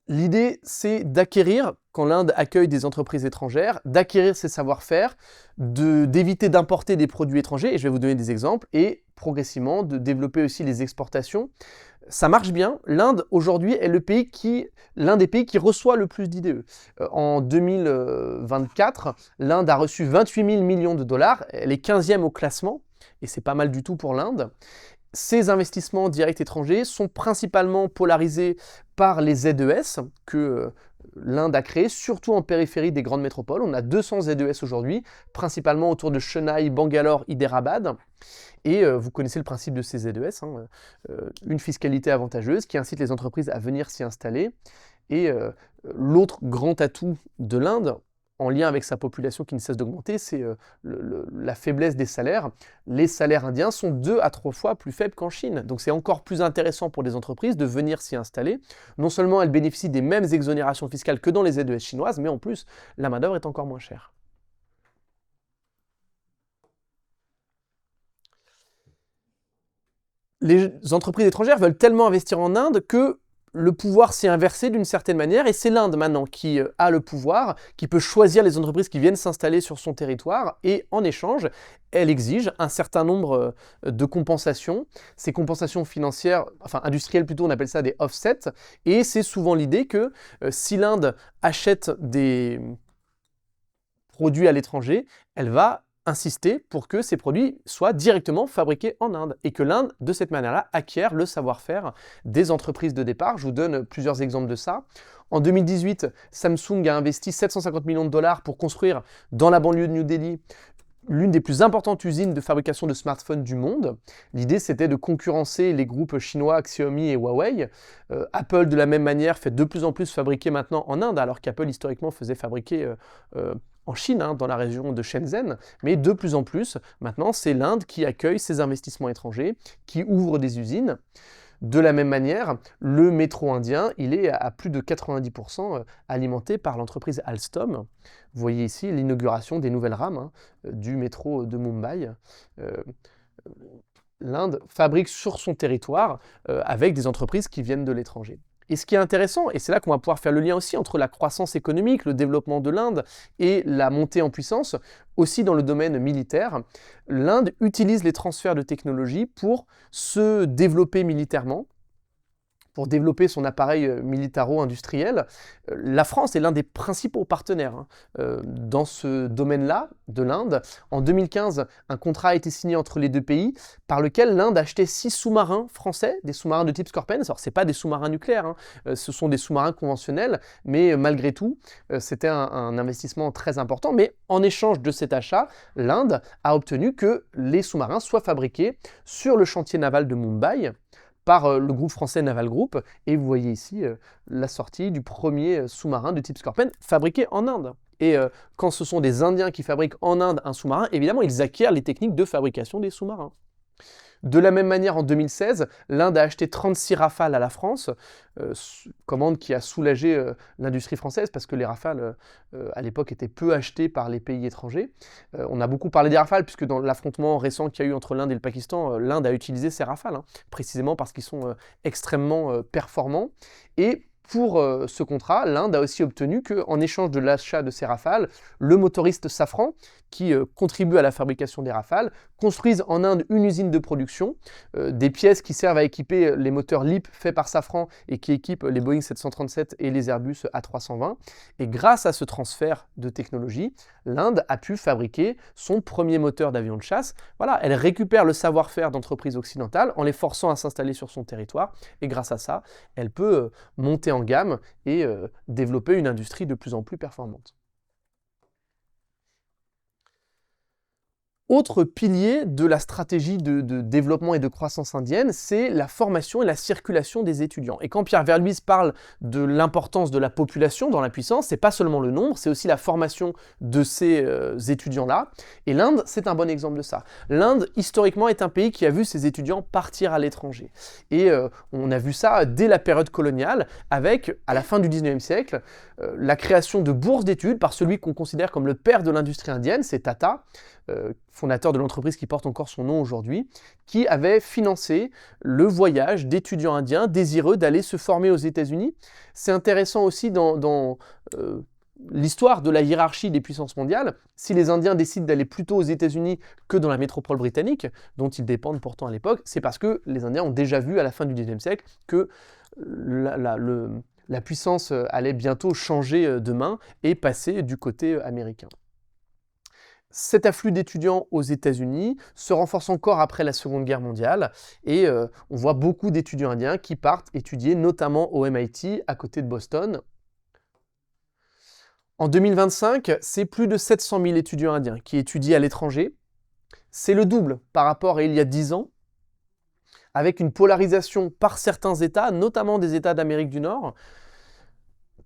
L'idée, c'est d'acquérir, quand l'Inde accueille des entreprises étrangères, d'acquérir ses savoir-faire, d'éviter d'importer des produits étrangers, et je vais vous donner des exemples, et progressivement de développer aussi les exportations. Ça marche bien. L'Inde, aujourd'hui, est l'un des pays qui reçoit le plus d'IDE. En 2024, l'Inde a reçu 28 000 millions de dollars. Elle est 15e au classement, et c'est pas mal du tout pour l'Inde. Ces investissements directs étrangers sont principalement polarisés par les ZES que l'Inde a créés, surtout en périphérie des grandes métropoles. On a 200 ZES aujourd'hui, principalement autour de Chennai, Bangalore, Hyderabad. Et vous connaissez le principe de ces ZES, une fiscalité avantageuse qui incite les entreprises à venir s'y installer. Et l'autre grand atout de l'Inde, en lien avec sa population qui ne cesse d'augmenter, c'est la faiblesse des salaires. Les salaires indiens sont 2 à 3 fois plus faibles qu'en Chine. Donc c'est encore plus intéressant pour les entreprises de venir s'y installer. Non seulement elles bénéficient des mêmes exonérations fiscales que dans les ZES chinoises, mais en plus, la main-d'œuvre est encore moins chère. Les entreprises étrangères veulent tellement investir en Inde que le pouvoir s'est inversé d'une certaine manière et c'est l'Inde maintenant qui a le pouvoir, qui peut choisir les entreprises qui viennent s'installer sur son territoire et en échange, elle exige un certain nombre de compensations. Ces compensations financières, enfin industrielles plutôt, on appelle ça des offsets et c'est souvent l'idée que si l'Inde achète des produits à l'étranger, elle va insister pour que ces produits soient directement fabriqués en Inde et que l'Inde, de cette manière-là, acquiert le savoir-faire des entreprises de départ. Je vous donne plusieurs exemples de ça. En 2018, Samsung a investi 750 millions de dollars pour construire dans la banlieue de New Delhi l'une des plus importantes usines de fabrication de smartphones du monde. L'idée, c'était de concurrencer les groupes chinois Xiaomi et Huawei. Apple, de la même manière, fait de plus en plus fabriquer maintenant en Inde, alors qu'Apple, historiquement, faisait fabriquer en Chine, dans la région de Shenzhen, mais de plus en plus, maintenant, c'est l'Inde qui accueille ces investissements étrangers, qui ouvre des usines. De la même manière, le métro indien, il est à plus de 90% alimenté par l'entreprise Alstom. Vous voyez ici l'inauguration des nouvelles rames du métro de Mumbai. L'Inde fabrique sur son territoire avec des entreprises qui viennent de l'étranger. Et ce qui est intéressant, et c'est là qu'on va pouvoir faire le lien aussi entre la croissance économique, le développement de l'Inde et la montée en puissance, aussi dans le domaine militaire, l'Inde utilise les transferts de technologie pour se développer militairement, pour développer son appareil militaro-industriel. La France est l'un des principaux partenaires dans ce domaine-là de l'Inde. En 2015, un contrat a été signé entre les deux pays par lequel l'Inde achetait 6 sous-marins français, des sous-marins de type Scorpène. Alors, ce n'est pas des sous-marins nucléaires, ce sont des sous-marins conventionnels, mais malgré tout, c'était un investissement très important. Mais en échange de cet achat, l'Inde a obtenu que les sous-marins soient fabriqués sur le chantier naval de Mumbai, par le groupe français Naval Group, et vous voyez ici la sortie du premier sous-marin de type Scorpène fabriqué en Inde. Et quand ce sont des Indiens qui fabriquent en Inde un sous-marin, évidemment, ils acquièrent les techniques de fabrication des sous-marins. De la même manière, en 2016, l'Inde a acheté 36 Rafales à la France, commande qui a soulagé l'industrie française parce que les Rafales, à l'époque, étaient peu achetés par les pays étrangers. On a beaucoup parlé des Rafales puisque dans l'affrontement récent qu'il y a eu entre l'Inde et le Pakistan, l'Inde a utilisé ces Rafales, précisément parce qu'ils sont extrêmement performants. Et pour ce contrat, l'Inde a aussi obtenu qu'en échange de l'achat de ces Rafales, le motoriste Safran, qui contribue à la fabrication des Rafales, construise en Inde une usine de production, des pièces qui servent à équiper les moteurs LEAP faits par Safran et qui équipent les Boeing 737 et les Airbus A320. Et grâce à ce transfert de technologie, l'Inde a pu fabriquer son premier moteur d'avion de chasse. Voilà, elle récupère le savoir-faire d'entreprises occidentales en les forçant à s'installer sur son territoire. Et grâce à ça, elle peut monter en gamme et développer une industrie de plus en plus performante. Autre pilier de la stratégie de développement et de croissance indienne, c'est la formation et la circulation des étudiants. Et quand Pierre Verluys parle de l'importance de la population dans la puissance, c'est pas seulement le nombre, c'est aussi la formation de ces étudiants-là. Et l'Inde, c'est un bon exemple de ça. L'Inde, historiquement, est un pays qui a vu ses étudiants partir à l'étranger. Et on a vu ça dès la période coloniale, avec, à la fin du 19e siècle, la création de bourses d'études par celui qu'on considère comme le père de l'industrie indienne, c'est Tata, fondateur de l'entreprise qui porte encore son nom aujourd'hui, qui avait financé le voyage d'étudiants indiens désireux d'aller se former aux États-Unis. C'est intéressant aussi dans l'histoire de la hiérarchie des puissances mondiales. Si les Indiens décident d'aller plutôt aux États-Unis que dans la métropole britannique, dont ils dépendent pourtant à l'époque, c'est parce que les Indiens ont déjà vu à la fin du XIXe siècle que la puissance allait bientôt changer de main et passer du côté américain. Cet afflux d'étudiants aux États-Unis se renforce encore après la Seconde Guerre mondiale et on voit beaucoup d'étudiants indiens qui partent étudier notamment au MIT à côté de Boston. En 2025, c'est plus de 700 000 étudiants indiens qui étudient à l'étranger. C'est le double par rapport à il y a 10 ans, avec une polarisation par certains États, notamment des États d'Amérique du Nord.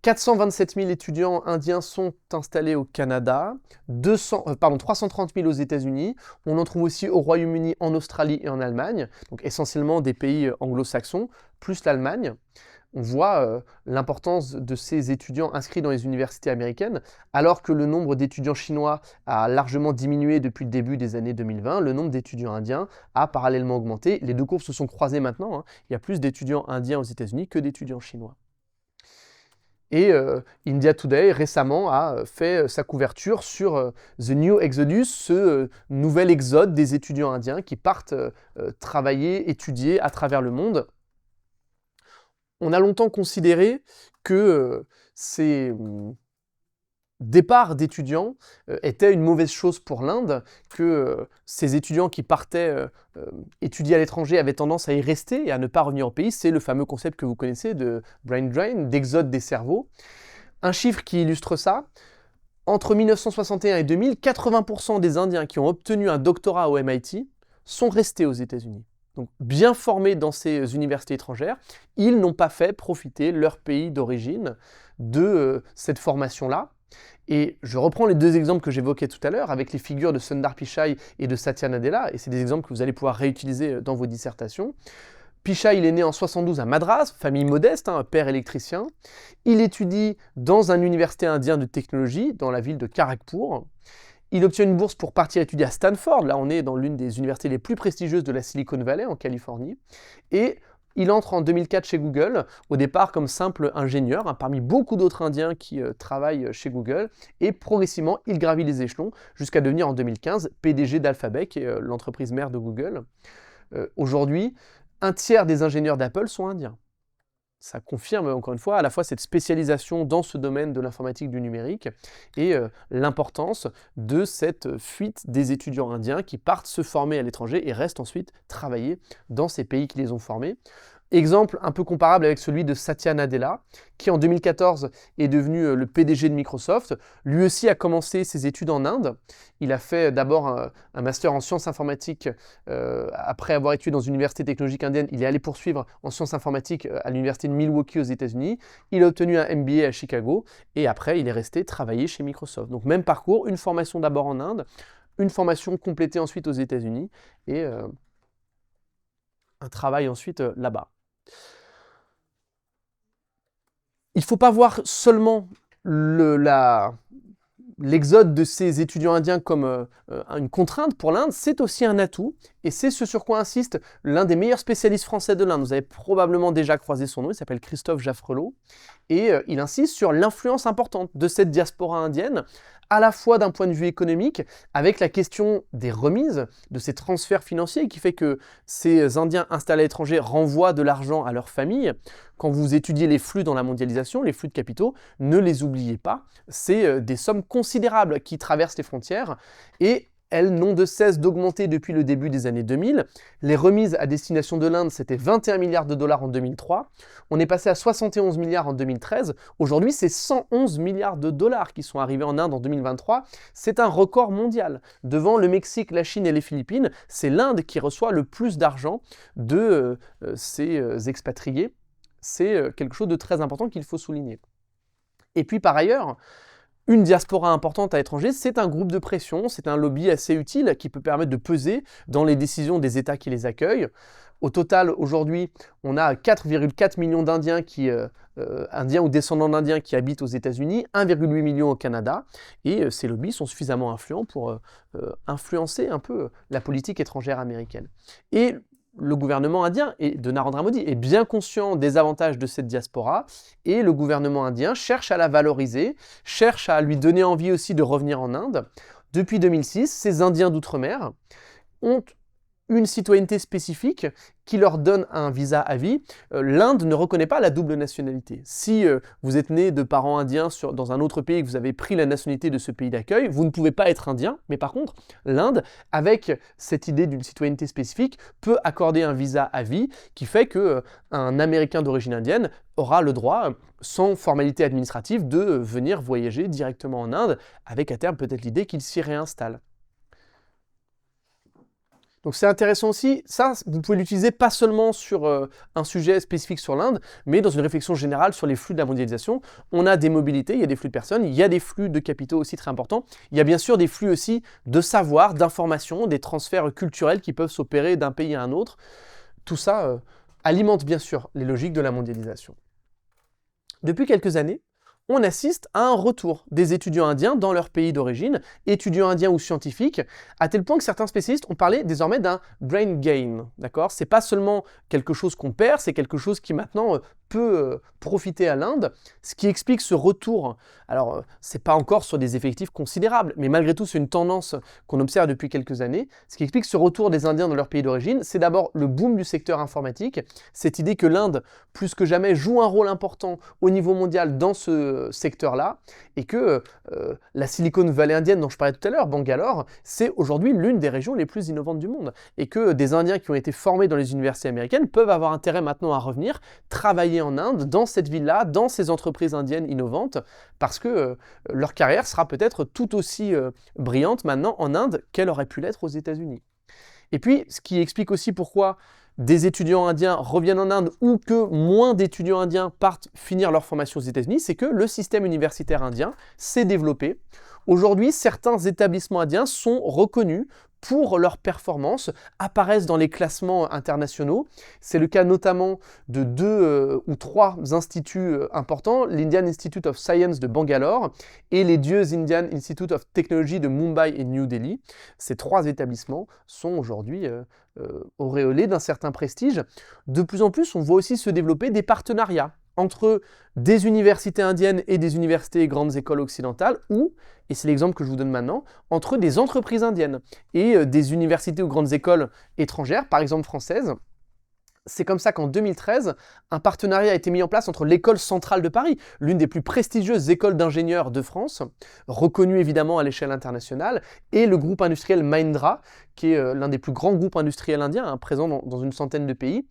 427 000 étudiants indiens sont installés au Canada, 330 000 aux États-Unis. On en trouve aussi au Royaume-Uni, en Australie et en Allemagne, donc essentiellement des pays anglo-saxons, plus l'Allemagne. on voit l'importance de ces étudiants inscrits dans les universités américaines. Alors que le nombre d'étudiants chinois a largement diminué depuis le début des années 2020, le nombre d'étudiants indiens a parallèlement augmenté. Les deux courbes se sont croisées maintenant, hein. Il y a plus d'étudiants indiens aux États-Unis que d'étudiants chinois. Et India Today récemment a fait sa couverture sur The New Exodus, ce nouvel exode des étudiants indiens qui partent travailler, étudier à travers le monde. On a longtemps considéré que ces départs d'étudiants étaient une mauvaise chose pour l'Inde, que ces étudiants qui partaient étudier à l'étranger avaient tendance à y rester et à ne pas revenir au pays. C'est le fameux concept que vous connaissez de brain drain, d'exode des cerveaux. Un chiffre qui illustre ça, entre 1961 et 2000, 80% des Indiens qui ont obtenu un doctorat au MIT sont restés aux États-Unis. Donc bien formés dans ces universités étrangères, ils n'ont pas fait profiter leur pays d'origine de cette formation-là. Et je reprends les deux exemples que j'évoquais tout à l'heure avec les figures de Sundar Pichai et de Satya Nadella, et c'est des exemples que vous allez pouvoir réutiliser dans vos dissertations. Pichai, il est né en 72 à Madras, famille modeste, hein, père électricien. Il étudie dans une université indienne de technologie, dans la ville de Kharagpur. Il obtient une bourse pour partir étudier à Stanford, là on est dans l'une des universités les plus prestigieuses de la Silicon Valley en Californie, et il entre en 2004 chez Google, au départ comme simple ingénieur, hein, parmi beaucoup d'autres Indiens qui travaillent chez Google, et progressivement il gravit les échelons jusqu'à devenir en 2015 PDG d'Alphabet, qui est l'entreprise mère de Google. Aujourd'hui, un tiers des ingénieurs d'Apple sont indiens. Ça confirme encore une fois à la fois cette spécialisation dans ce domaine de l'informatique du numérique et l'importance de cette fuite des étudiants indiens qui partent se former à l'étranger et restent ensuite travailler dans ces pays qui les ont formés. Exemple un peu comparable avec celui de Satya Nadella, qui en 2014 est devenu le PDG de Microsoft. Lui aussi a commencé ses études en Inde. Il a fait d'abord un master en sciences informatiques. Après avoir étudié dans une université technologique indienne, il est allé poursuivre en sciences informatiques à l'université de Milwaukee aux États-Unis. Il a obtenu un MBA à Chicago et après il est resté travailler chez Microsoft. Donc même parcours, une formation d'abord en Inde, une formation complétée ensuite aux États-Unis et un travail ensuite là-bas. Il ne faut pas voir seulement l'exode de ces étudiants indiens comme une contrainte pour l'Inde, c'est aussi un atout, et c'est ce sur quoi insiste l'un des meilleurs spécialistes français de l'Inde. Vous avez probablement déjà croisé son nom, il s'appelle Christophe Jaffrelot, et il insiste sur l'influence importante de cette diaspora indienne, à la fois d'un point de vue économique, avec la question des remises, de ces transferts financiers, qui fait que ces Indiens installés à l'étranger renvoient de l'argent à leur famille. Quand vous étudiez les flux dans la mondialisation, les flux de capitaux, ne les oubliez pas, c'est des sommes considérables qui traversent les frontières, et elles n'ont de cesse d'augmenter depuis le début des années 2000. Les remises à destination de l'Inde, c'était 21 milliards de dollars en 2003. On est passé à 71 milliards en 2013. Aujourd'hui, c'est 111 milliards de dollars qui sont arrivés en Inde en 2023. C'est un record mondial. Devant le Mexique, la Chine et les Philippines, c'est l'Inde qui reçoit le plus d'argent de ces expatriés. C'est quelque chose de très important qu'il faut souligner. Et puis par ailleurs, une diaspora importante à l'étranger, c'est un groupe de pression, c'est un lobby assez utile qui peut permettre de peser dans les décisions des États qui les accueillent. Au total, aujourd'hui, on a 4,4 millions d'Indiens Indiens ou descendants d'Indiens qui habitent aux États-Unis, 1,8 million au Canada, et ces lobbies sont suffisamment influents pour influencer un peu la politique étrangère américaine. Et le gouvernement indien et de Narendra Modi est bien conscient des avantages de cette diaspora et le gouvernement indien cherche à la valoriser, cherche à lui donner envie aussi de revenir en Inde. Depuis 2006, ces Indiens d'outre-mer ont une citoyenneté spécifique qui leur donne un visa à vie. L'Inde ne reconnaît pas la double nationalité. Si vous êtes né de parents indiens dans un autre pays et que vous avez pris la nationalité de ce pays d'accueil, vous ne pouvez pas être indien, mais par contre, l'Inde, avec cette idée d'une citoyenneté spécifique, peut accorder un visa à vie qui fait qu'un Américain d'origine indienne aura le droit, sans formalité administrative, de venir voyager directement en Inde, avec à terme peut-être l'idée qu'il s'y réinstalle. Donc c'est intéressant aussi, ça vous pouvez l'utiliser pas seulement sur un sujet spécifique sur l'Inde, mais dans une réflexion générale sur les flux de la mondialisation. On a des mobilités, il y a des flux de personnes, il y a des flux de capitaux aussi très importants. Il y a bien sûr des flux aussi de savoir, d'informations, des transferts culturels qui peuvent s'opérer d'un pays à un autre. Tout ça alimente bien sûr les logiques de la mondialisation. depuis quelques années, on assiste à un retour des étudiants indiens dans leur pays d'origine, étudiants indiens ou scientifiques, à tel point que certains spécialistes ont parlé désormais d'un brain gain, d'accord? C'est pas seulement quelque chose qu'on perd, c'est quelque chose qui maintenant peut profiter à l'Inde, ce qui explique ce retour. Alors, c'est pas encore sur des effectifs considérables, mais malgré tout, c'est une tendance qu'on observe depuis quelques années. Ce qui explique ce retour des Indiens dans leur pays d'origine, c'est d'abord le boom du secteur informatique, cette idée que l'Inde, plus que jamais, joue un rôle important au niveau mondial dans ce secteur-là, et que la Silicon Valley indienne dont je parlais tout à l'heure, Bangalore, c'est aujourd'hui l'une des régions les plus innovantes du monde, et que des Indiens qui ont été formés dans les universités américaines peuvent avoir intérêt maintenant à revenir, travailler en Inde, dans cette ville-là, dans ces entreprises indiennes innovantes, parce que leur carrière sera peut-être tout aussi brillante maintenant en Inde qu'elle aurait pu l'être aux États-Unis. Et puis, ce qui explique aussi pourquoi des étudiants indiens reviennent en Inde ou que moins d'étudiants indiens partent finir leur formation aux États-Unis, c'est que le système universitaire indien s'est développé. Aujourd'hui, certains établissements indiens sont reconnus pour leurs performances, apparaissent dans les classements internationaux. C'est le cas notamment de 2 ou 3 instituts importants, l'Indian Institute of Science de Bangalore et les Dieux Indian Institute of Technology de Mumbai et New Delhi. Ces 3 établissements sont aujourd'hui auréolés d'un certain prestige. De plus en plus, on voit aussi se développer des partenariats entre des universités indiennes et des universités et grandes écoles occidentales, ou, et c'est l'exemple que je vous donne maintenant, entre des entreprises indiennes et des universités ou grandes écoles étrangères, par exemple françaises. C'est comme ça qu'en 2013, un partenariat a été mis en place entre l'École centrale de Paris, l'une des plus prestigieuses écoles d'ingénieurs de France, reconnue évidemment à l'échelle internationale, et le groupe industriel Mahindra, qui est l'un des plus grands groupes industriels indiens, présent dans une centaine de pays.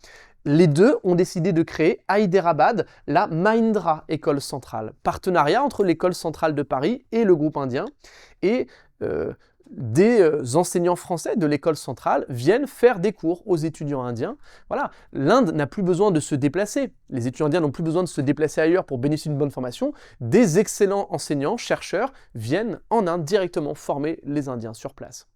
Les deux ont décidé de créer à Hyderabad la Mahindra École Centrale, partenariat entre l'École Centrale de Paris et le groupe indien. Et des enseignants français de l'école centrale viennent faire des cours aux étudiants indiens. Voilà, l'Inde n'a plus besoin de se déplacer. Les étudiants indiens n'ont plus besoin de se déplacer ailleurs pour bénéficier d'une bonne formation. Des excellents enseignants, chercheurs viennent en Inde directement former les Indiens sur place.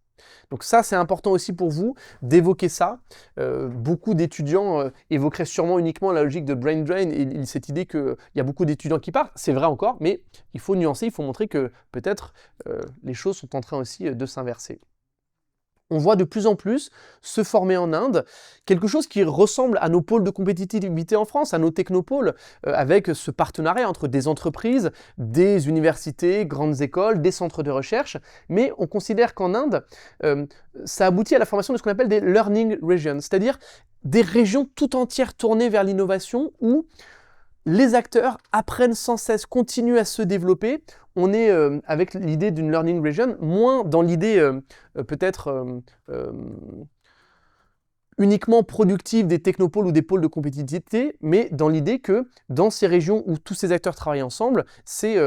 Donc ça, c'est important aussi pour vous d'évoquer ça. Beaucoup d'étudiants évoqueraient sûrement uniquement la logique de brain drain et cette idée qu'il y a beaucoup d'étudiants qui partent. C'est vrai encore, mais il faut nuancer, il faut montrer que peut-être les choses sont en train aussi de s'inverser. On voit de plus en plus se former en Inde quelque chose qui ressemble à nos pôles de compétitivité en France, à nos technopoles, avec ce partenariat entre des entreprises, des universités, grandes écoles, des centres de recherche. Mais on considère qu'en Inde, ça aboutit à la formation de ce qu'on appelle des learning regions, c'est-à-dire des régions tout entières tournées vers l'innovation où les acteurs apprennent sans cesse, continuent à se développer. On est avec l'idée d'une learning region, moins dans l'idée peut-être uniquement productive des technopoles ou des pôles de compétitivité, mais dans l'idée que dans ces régions où tous ces acteurs travaillent ensemble, c'est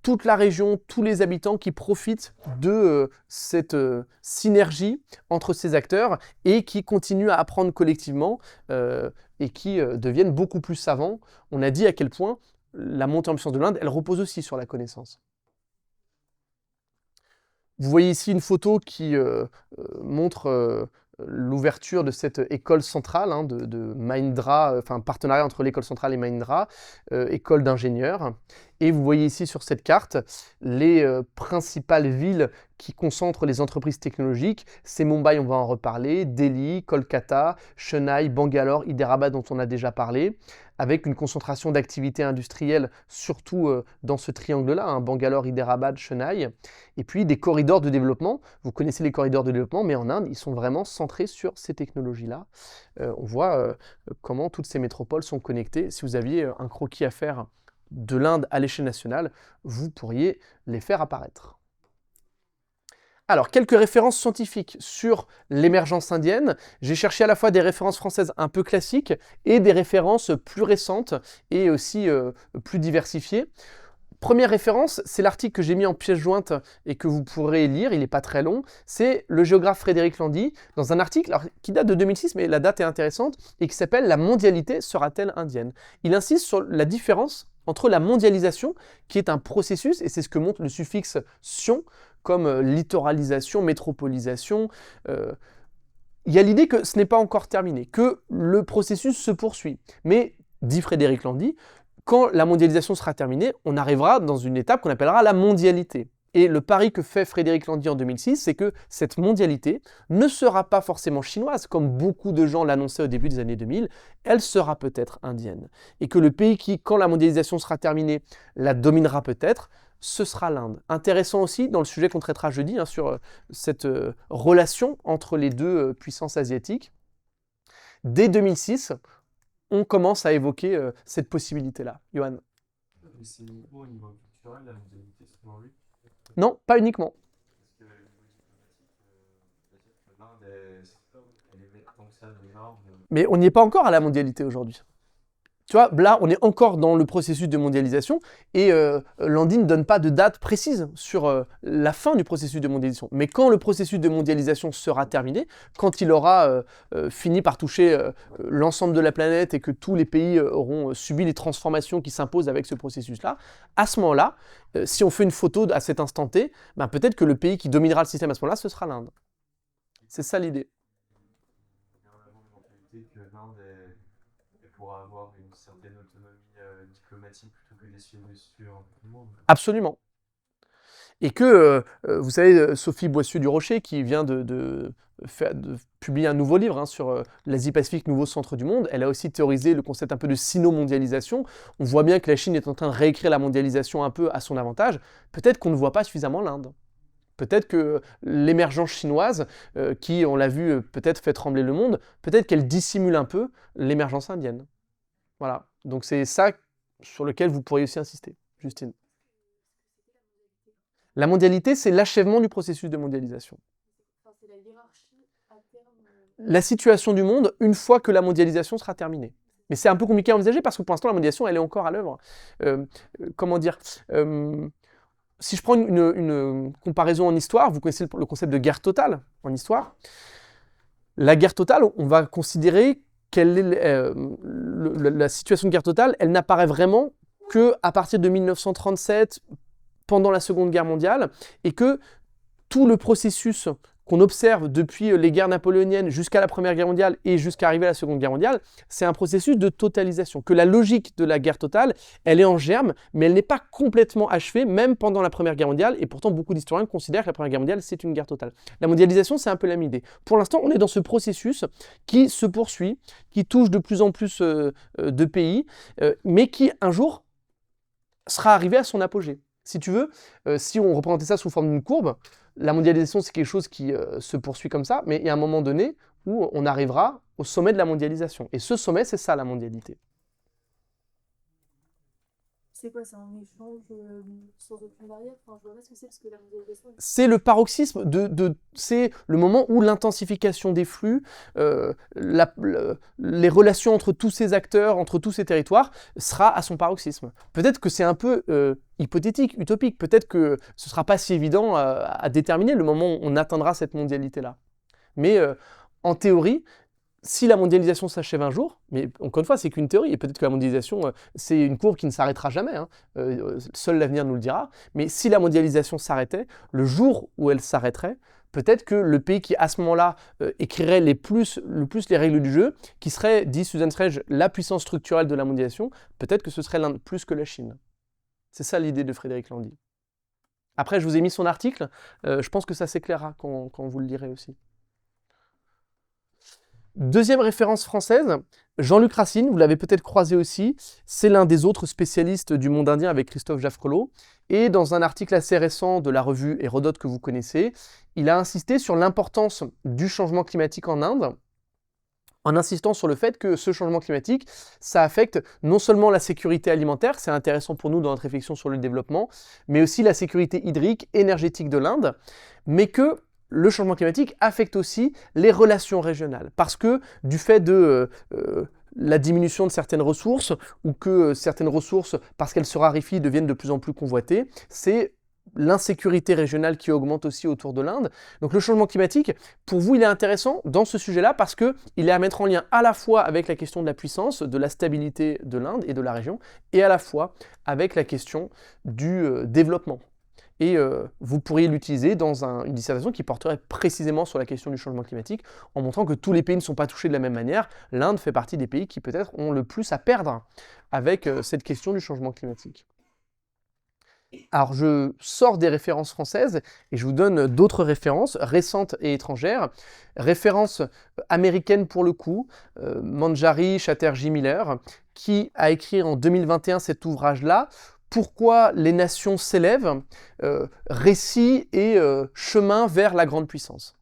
toute la région, tous les habitants qui profitent de cette synergie entre ces acteurs et qui continuent à apprendre collectivement et qui deviennent beaucoup plus savants. On a dit à quel point la montée en puissance de l'Inde, elle repose aussi sur la connaissance. Vous voyez ici une photo qui montre l'ouverture de cette école centrale de Mahindra, enfin partenariat entre l'école centrale et Mahindra, école d'ingénieurs. Et vous voyez ici sur cette carte les principales villes qui concentrent les entreprises technologiques. C'est Mumbai, on va en reparler, Delhi, Kolkata, Chennai, Bangalore, Hyderabad dont on a déjà parlé, avec une concentration d'activités industrielles surtout dans ce triangle-là, Bangalore, Hyderabad, Chennai, et puis des corridors de développement. Vous connaissez les corridors de développement, mais en Inde, ils sont vraiment centrés sur ces technologies-là. On voit comment toutes ces métropoles sont connectées. Si vous aviez un croquis à faire de l'Inde à l'échelle nationale, vous pourriez les faire apparaître. Alors, quelques références scientifiques sur l'émergence indienne. J'ai cherché à la fois des références françaises un peu classiques et des références plus récentes et aussi plus diversifiées. Première référence, c'est l'article que j'ai mis en pièce jointe et que vous pourrez lire, il n'est pas très long. C'est le géographe Frédéric Landy, dans un article qui date de 2006, mais la date est intéressante, et qui s'appelle « La mondialité sera-t-elle indienne ?» Il insiste sur la différence entre la mondialisation, qui est un processus, et c'est ce que montre le suffixe « tion », comme littoralisation, métropolisation. Il y a l'idée que ce n'est pas encore terminé, que le processus se poursuit. Mais, dit Frédéric Landy, quand la mondialisation sera terminée, on arrivera dans une étape qu'on appellera la mondialité. Et le pari que fait Frédéric Landi en 2006, c'est que cette mondialité ne sera pas forcément chinoise, comme beaucoup de gens l'annonçaient au début des années 2000, elle sera peut-être indienne. Et que le pays qui, quand la mondialisation sera terminée, la dominera peut-être, ce sera l'Inde. Intéressant aussi, dans le sujet qu'on traitera jeudi, sur cette relation entre les deux puissances asiatiques, dès 2006, on commence à évoquer cette possibilité-là. Johan. C'est uniquement au niveau culturel, la mondialité, selon lui? Non, pas uniquement. Parce que au niveau diplomatique, l'Inde est tant que ça du nord. Mais on n'y est pas encore à la mondialité aujourd'hui. Tu vois, là, on est encore dans le processus de mondialisation et Landi ne donne pas de date précise sur la fin du processus de mondialisation. Mais quand le processus de mondialisation sera terminé, quand il aura fini par toucher l'ensemble de la planète et que tous les pays auront subi les transformations qui s'imposent avec ce processus-là, à ce moment-là, si on fait une photo à cet instant T, ben peut-être que le pays qui dominera le système à ce moment-là, ce sera l'Inde. C'est ça l'idée. Il y a vraiment une mentalité que l'Inde pourra avoir une certaine autonomie diplomatique plutôt que d'essayer de suivre tout le monde. Absolument. Et que, vous savez, Sophie Boissieu-Durocher, qui vient de publier un nouveau livre sur l'Asie-Pacifique, nouveau centre du monde, elle a aussi théorisé le concept un peu de sino-mondialisation. On voit bien que la Chine est en train de réécrire la mondialisation un peu à son avantage. Peut-être qu'on ne voit pas suffisamment l'Inde. Peut-être que l'émergence chinoise, qui, on l'a vu, peut-être fait trembler le monde, peut-être qu'elle dissimule un peu l'émergence indienne. Voilà. Donc c'est ça sur lequel vous pourriez aussi insister, Justine. La mondialité, c'est l'achèvement du processus de mondialisation. C'est la hiérarchie à terme. La situation du monde une fois que la mondialisation sera terminée. Mais c'est un peu compliqué à envisager parce que pour l'instant, la mondialisation, elle est encore à l'œuvre. Comment dire si je prends une comparaison en histoire, vous connaissez le concept de guerre totale en histoire. La guerre totale, on va considérer qu'elle est, la situation de guerre totale, elle n'apparaît vraiment qu'à partir de 1937, pendant la Seconde Guerre mondiale, et que tout le processus qu'on observe depuis les guerres napoléoniennes jusqu'à la Première Guerre mondiale et jusqu'à arriver à la Seconde Guerre mondiale, c'est un processus de totalisation. Que la logique de la guerre totale, elle est en germe, mais elle n'est pas complètement achevée, même pendant la Première Guerre mondiale, et pourtant beaucoup d'historiens considèrent que la Première Guerre mondiale, c'est une guerre totale. La mondialisation, c'est un peu la même idée. Pour l'instant, on est dans ce processus qui se poursuit, qui touche de plus en plus de pays, mais qui, un jour, sera arrivé à son apogée. Si tu veux, si on représentait ça sous forme d'une courbe, la mondialisation, c'est quelque chose qui se poursuit comme ça, mais il y a un moment donné où on arrivera au sommet de la mondialisation. Et ce sommet, c'est ça, la mondialité. C'est quoi, c'est un échange sans aucune barrière? Enfin, je vois pas ce que c'est, parce que la mondialisation... C'est le paroxysme, c'est le moment où l'intensification des flux, les relations entre tous ces acteurs, entre tous ces territoires, sera à son paroxysme. Peut-être que c'est un peu hypothétique, utopique, peut-être que ce ne sera pas si évident à déterminer le moment où on atteindra cette mondialité-là. Mais en théorie, si la mondialisation s'achève un jour, mais encore une fois, c'est qu'une théorie, et peut-être que la mondialisation, c'est une courbe qui ne s'arrêtera jamais, seul l'avenir nous le dira, mais si la mondialisation s'arrêtait, le jour où elle s'arrêterait, peut-être que le pays qui, à ce moment-là, écrirait le plus les règles du jeu, qui serait, dit Susan Srege, la puissance structurelle de la mondialisation, peut-être que ce serait l'Inde plus que la Chine. C'est ça l'idée de Frédéric Landi. Après, je vous ai mis son article, je pense que ça s'éclairera quand vous le lirez aussi. Deuxième référence française, Jean-Luc Racine, vous l'avez peut-être croisé aussi, c'est l'un des autres spécialistes du monde indien avec Christophe Jaffrelot. Et dans un article assez récent de la revue Hérodote que vous connaissez, il a insisté sur l'importance du changement climatique en Inde, en insistant sur le fait que ce changement climatique, ça affecte non seulement la sécurité alimentaire, c'est intéressant pour nous dans notre réflexion sur le développement, mais aussi la sécurité hydrique, énergétique de l'Inde, mais que le changement climatique affecte aussi les relations régionales, parce que du fait de la diminution de certaines ressources, ou que certaines ressources, parce qu'elles se raréfient, deviennent de plus en plus convoitées, c'est l'insécurité régionale qui augmente aussi autour de l'Inde. Donc le changement climatique, pour vous, il est intéressant dans ce sujet-là, parce qu'il est à mettre en lien à la fois avec la question de la puissance, de la stabilité de l'Inde et de la région, et à la fois avec la question du développement. Et vous pourriez l'utiliser dans une dissertation qui porterait précisément sur la question du changement climatique, en montrant que tous les pays ne sont pas touchés de la même manière. L'Inde fait partie des pays qui peut-être ont le plus à perdre avec cette question du changement climatique. Alors je sors des références françaises et je vous donne d'autres références récentes et étrangères. Références américaines pour le coup, Manjari Chatterjee Miller, qui a écrit en 2021 cet ouvrage-là, Pourquoi les nations s'élèvent, récit et chemin vers la grande puissance.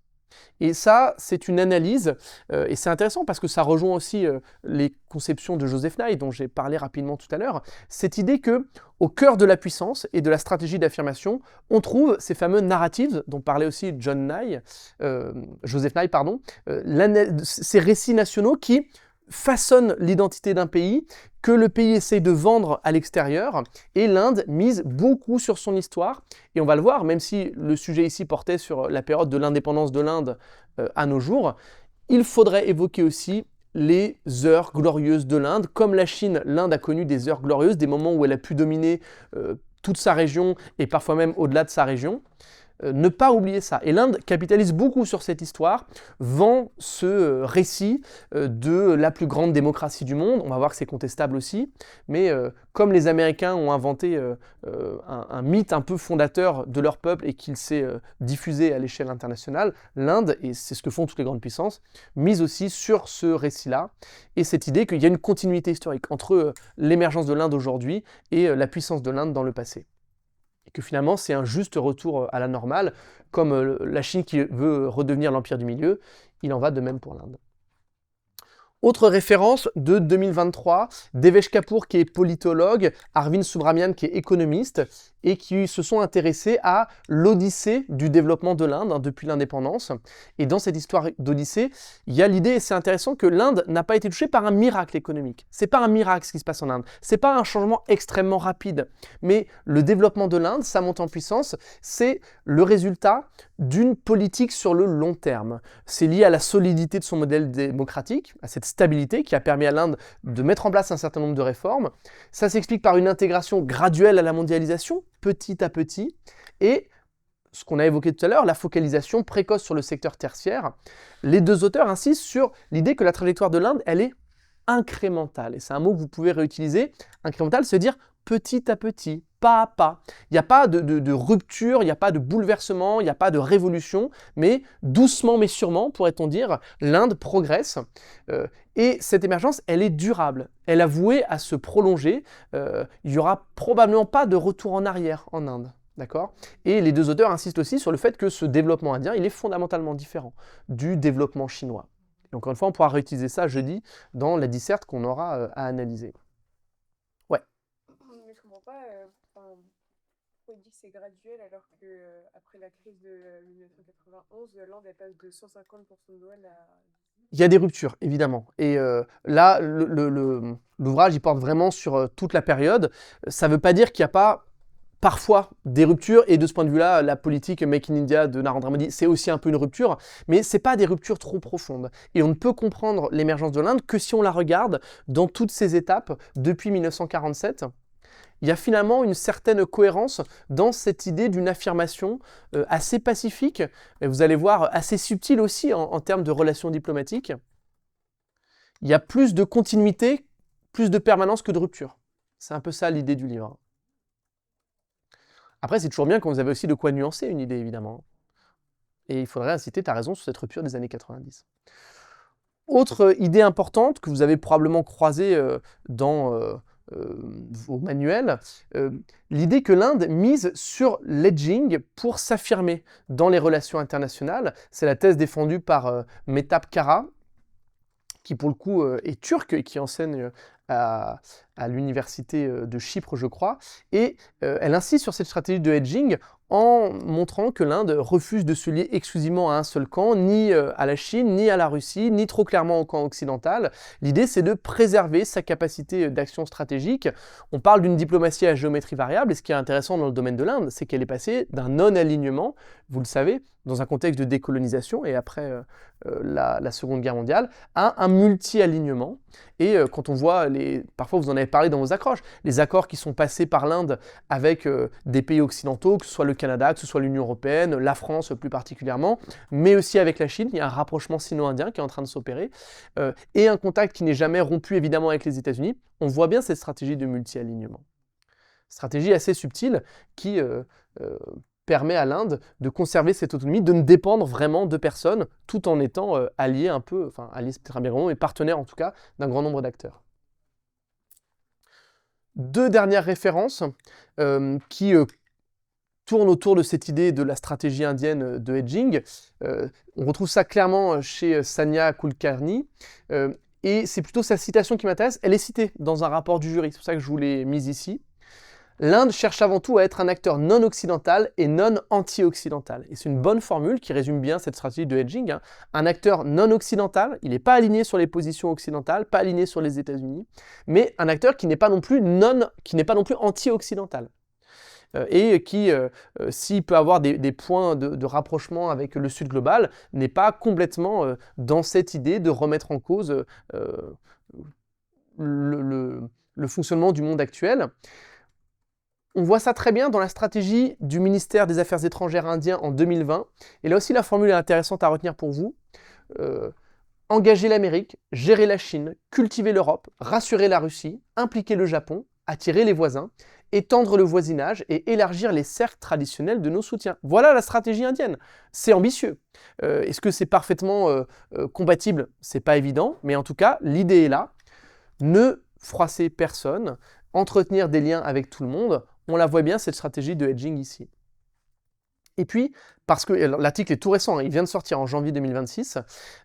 Et ça, c'est une analyse, et c'est intéressant parce que ça rejoint aussi les conceptions de Joseph Nye, dont j'ai parlé rapidement tout à l'heure, cette idée que au cœur de la puissance et de la stratégie d'affirmation, on trouve ces fameux narratives, dont parlait aussi Joseph Nye, ces récits nationaux qui façonnent l'identité d'un pays, que le pays essaye de vendre à l'extérieur, et l'Inde mise beaucoup sur son histoire, et on va le voir, même si le sujet ici portait sur la période de l'indépendance de l'Inde à nos jours, il faudrait évoquer aussi les heures glorieuses de l'Inde. Comme la Chine, l'Inde a connu des heures glorieuses, des moments où elle a pu dominer toute sa région, et parfois même au-delà de sa région. Ne pas oublier ça. Et l'Inde capitalise beaucoup sur cette histoire, vend ce récit de la plus grande démocratie du monde. On va voir que c'est contestable aussi, mais comme les Américains ont inventé un mythe un peu fondateur de leur peuple et qu'il s'est diffusé à l'échelle internationale, l'Inde, et c'est ce que font toutes les grandes puissances, mise aussi sur ce récit-là, et cette idée qu'il y a une continuité historique entre l'émergence de l'Inde aujourd'hui et la puissance de l'Inde dans le passé. Et que finalement c'est un juste retour à la normale, comme la Chine qui veut redevenir l'empire du milieu, il en va de même pour l'Inde. Autre référence de 2023, Devesh Kapoor qui est politologue, Arvind Subramanian qui est économiste, et qui se sont intéressés à l'odyssée du développement de l'Inde depuis l'indépendance. Et dans cette histoire d'odyssée, il y a l'idée, et c'est intéressant, que l'Inde n'a pas été touchée par un miracle économique. C'est pas un miracle ce qui se passe en Inde, c'est pas un changement extrêmement rapide, mais le développement de l'Inde, sa montée en puissance, c'est le résultat d'une politique sur le long terme. C'est lié à la solidité de son modèle démocratique, à cette stabilité qui a permis à l'Inde de mettre en place un certain nombre de réformes. Ça s'explique par une intégration graduelle à la mondialisation, petit à petit, et ce qu'on a évoqué tout à l'heure, la focalisation précoce sur le secteur tertiaire. Les deux auteurs insistent sur l'idée que la trajectoire de l'Inde, elle est incrémentale. Et c'est un mot que vous pouvez réutiliser. Incrémentale, c'est dire petit à petit, pas à pas. Il n'y a pas de rupture, il n'y a pas de bouleversement, il n'y a pas de révolution, mais doucement mais sûrement, pourrait-on dire, l'Inde progresse. Et cette émergence, elle est durable. Elle a voué à se prolonger. Il n'y aura probablement pas de retour en arrière en Inde. D'accord ? Et les deux auteurs insistent aussi sur le fait que ce développement indien, il est fondamentalement différent du développement chinois. Et encore une fois, on pourra réutiliser ça jeudi dans la disserte qu'on aura à analyser. Ouais. Mais je comprends pas pourquoi il dit que c'est graduel alors que après la crise de 1991, l'Inde elle passe de 150% de douane à... Il y a des ruptures, évidemment. Et là, l'ouvrage, il porte vraiment sur toute la période. Ça ne veut pas dire qu'il n'y a pas parfois des ruptures, et de ce point de vue-là, la politique Make in India de Narendra Modi, c'est aussi un peu une rupture, mais ce n'est pas des ruptures trop profondes. Et on ne peut comprendre l'émergence de l'Inde que si on la regarde dans toutes ses étapes depuis 1947. Il y a finalement une certaine cohérence dans cette idée d'une affirmation assez pacifique, et vous allez voir assez subtile aussi en termes de relations diplomatiques. Il y a plus de continuité, plus de permanence que de rupture. C'est un peu ça l'idée du livre. Après, c'est toujours bien quand vous avez aussi de quoi nuancer une idée, évidemment. Et il faudrait inciter, tu as raison, sur cette rupture des années 90. Autre idée importante que vous avez probablement croisée dans vos manuels, l'idée que l'Inde mise sur l'edging pour s'affirmer dans les relations internationales. C'est la thèse défendue par Mehtap Kara, qui pour le coup est turc et qui enseigne à l'université de Chypre, je crois, et elle insiste sur cette stratégie de hedging en montrant que l'Inde refuse de se lier exclusivement à un seul camp, ni à la Chine, ni à la Russie, ni trop clairement au camp occidental. L'idée, c'est de préserver sa capacité d'action stratégique. On parle d'une diplomatie à géométrie variable, et ce qui est intéressant dans le domaine de l'Inde, c'est qu'elle est passée d'un non-alignement, vous le savez, dans un contexte de décolonisation, et après la Seconde Guerre mondiale, à un multi-alignement. Et quand on voit, parfois vous en avez avez parlé dans vos accroches, les accords qui sont passés par l'Inde avec des pays occidentaux, que ce soit le Canada, que ce soit l'Union européenne, la France plus particulièrement, mais aussi avec la Chine. Il y a un rapprochement sino-indien qui est en train de s'opérer, et un contact qui n'est jamais rompu évidemment avec les États-Unis. On voit bien cette stratégie de multi-alignement. Stratégie assez subtile qui permet à l'Inde de conserver cette autonomie, de ne dépendre vraiment de personne, tout en étant allié un peu, enfin allié c'est peut-être un bien grand mot, mais partenaire en tout cas d'un grand nombre d'acteurs. Deux dernières références qui tournent autour de cette idée de la stratégie indienne de hedging. On retrouve ça clairement chez Sanya Kulkarni, et c'est plutôt sa citation qui m'intéresse. Elle est citée dans un rapport du jury, c'est pour ça que je vous l'ai mise ici. L'Inde cherche avant tout à être un acteur non occidental et non anti-occidental. Et c'est une bonne formule qui résume bien cette stratégie de hedging. Hein. Un acteur non occidental, il n'est pas aligné sur les positions occidentales, pas aligné sur les États-Unis, mais un acteur qui n'est pas non plus anti-occidental. Et qui, s'il peut avoir des points de rapprochement avec le Sud global, n'est pas complètement dans cette idée de remettre en cause le fonctionnement du monde actuel. On voit ça très bien dans la stratégie du ministère des Affaires étrangères indien en 2020. Et là aussi, la formule est intéressante à retenir pour vous. Engager l'Amérique, gérer la Chine, cultiver l'Europe, rassurer la Russie, impliquer le Japon, attirer les voisins, étendre le voisinage et élargir les cercles traditionnels de nos soutiens. Voilà la stratégie indienne. C'est ambitieux. Est-ce que c'est parfaitement compatible? C'est pas évident, mais en tout cas, l'idée est là. Ne froisser personne, entretenir des liens avec tout le monde. On la voit bien, cette stratégie de hedging ici. Et puis, parce que l'article est tout récent, hein, il vient de sortir en janvier 2026,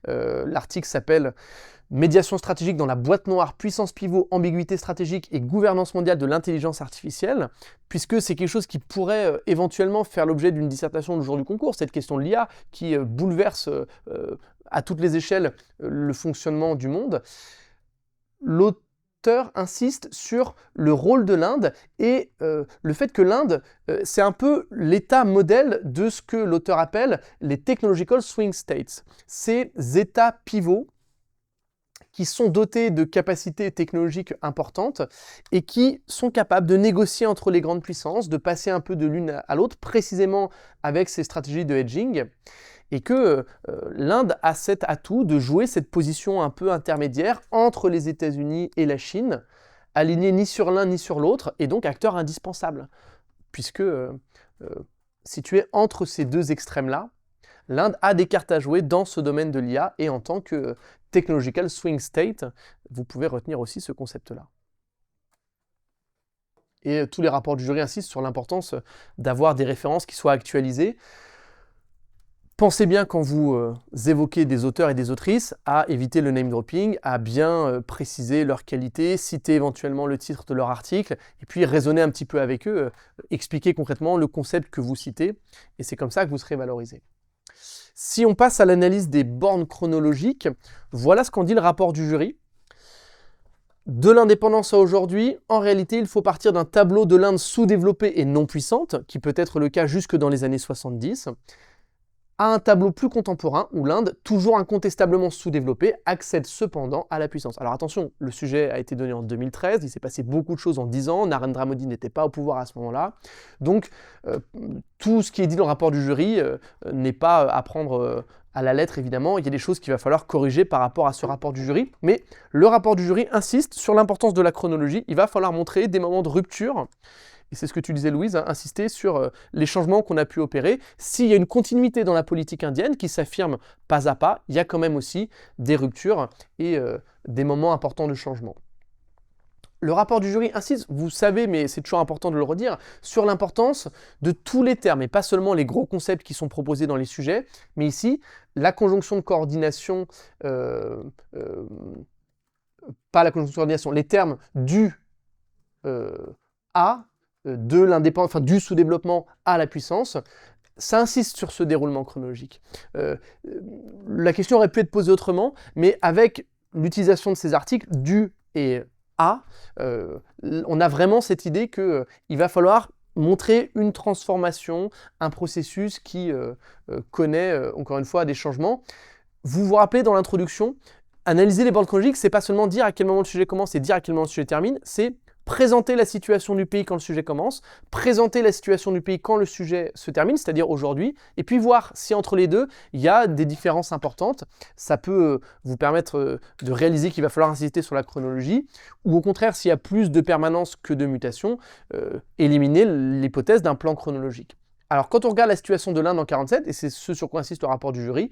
l'article s'appelle « Médiation stratégique dans la boîte noire, puissance pivot, ambiguïté stratégique et gouvernance mondiale de l'intelligence artificielle », puisque c'est quelque chose qui pourrait éventuellement faire l'objet d'une dissertation le jour du concours, cette question de l'IA qui bouleverse à toutes les échelles le fonctionnement du monde. L'auteur insiste sur le rôle de l'Inde et le fait que l'Inde, c'est un peu l'état modèle de ce que l'auteur appelle les technological swing states. Ces états pivots qui sont dotés de capacités technologiques importantes et qui sont capables de négocier entre les grandes puissances, de passer un peu de l'une à l'autre, précisément avec ces stratégies de hedging. Et que l'Inde a cet atout de jouer cette position un peu intermédiaire entre les États-Unis et la Chine, aligné ni sur l'un ni sur l'autre, et donc acteur indispensable, puisque situé entre ces deux extrêmes-là, l'Inde a des cartes à jouer dans ce domaine de l'IA, et en tant que technological swing state, vous pouvez retenir aussi ce concept-là. Et tous les rapports du jury insistent sur l'importance d'avoir des références qui soient actualisées. Pensez bien quand vous évoquez des auteurs et des autrices à éviter le name dropping, à bien préciser leur qualité, citer éventuellement le titre de leur article, et puis raisonner un petit peu avec eux, expliquer concrètement le concept que vous citez, et c'est comme ça que vous serez valorisé. Si on passe à l'analyse des bornes chronologiques, voilà ce qu'en dit le rapport du jury. De l'indépendance à aujourd'hui, en réalité, il faut partir d'un tableau de l'Inde sous-développée et non puissante, qui peut être le cas jusque dans les années 70, à un tableau plus contemporain où l'Inde, toujours incontestablement sous-développée, accède cependant à la puissance. Alors attention, le sujet a été donné en 2013, il s'est passé beaucoup de choses en 10 ans, Narendra Modi n'était pas au pouvoir à ce moment-là, donc tout ce qui est dit dans le rapport du jury n'est pas à prendre à la lettre évidemment, il y a des choses qu'il va falloir corriger par rapport à ce rapport du jury, mais le rapport du jury insiste sur l'importance de la chronologie, il va falloir montrer des moments de rupture. Et c'est ce que tu disais, Louise, hein, insister sur les changements qu'on a pu opérer. S'il y a une continuité dans la politique indienne qui s'affirme pas à pas, il y a quand même aussi des ruptures et des moments importants de changement. Le rapport du jury insiste, vous savez, mais c'est toujours important de le redire, sur l'importance de tous les termes, et pas seulement les gros concepts qui sont proposés dans les sujets, mais ici, la conjonction de coordination, pas la conjonction de coordination, les termes du à, de l'indépendance, enfin du sous-développement à la puissance, ça insiste sur ce déroulement chronologique. La question aurait pu être posée autrement, mais avec l'utilisation de ces articles, du et à, on a vraiment cette idée qu'il va falloir montrer une transformation, un processus qui connaît, encore une fois, des changements. Vous vous rappelez dans l'introduction, analyser les bornes chronologiques, c'est pas seulement dire à quel moment le sujet commence et dire à quel moment le sujet termine, c'est présenter la situation du pays quand le sujet commence, présenter la situation du pays quand le sujet se termine, c'est-à-dire aujourd'hui, et puis voir si entre les deux, il y a des différences importantes. Ça peut vous permettre de réaliser qu'il va falloir insister sur la chronologie, ou au contraire, s'il y a plus de permanence que de mutation, éliminer l'hypothèse d'un plan chronologique. Alors quand on regarde la situation de l'Inde en 1947, et c'est ce sur quoi insiste le rapport du jury,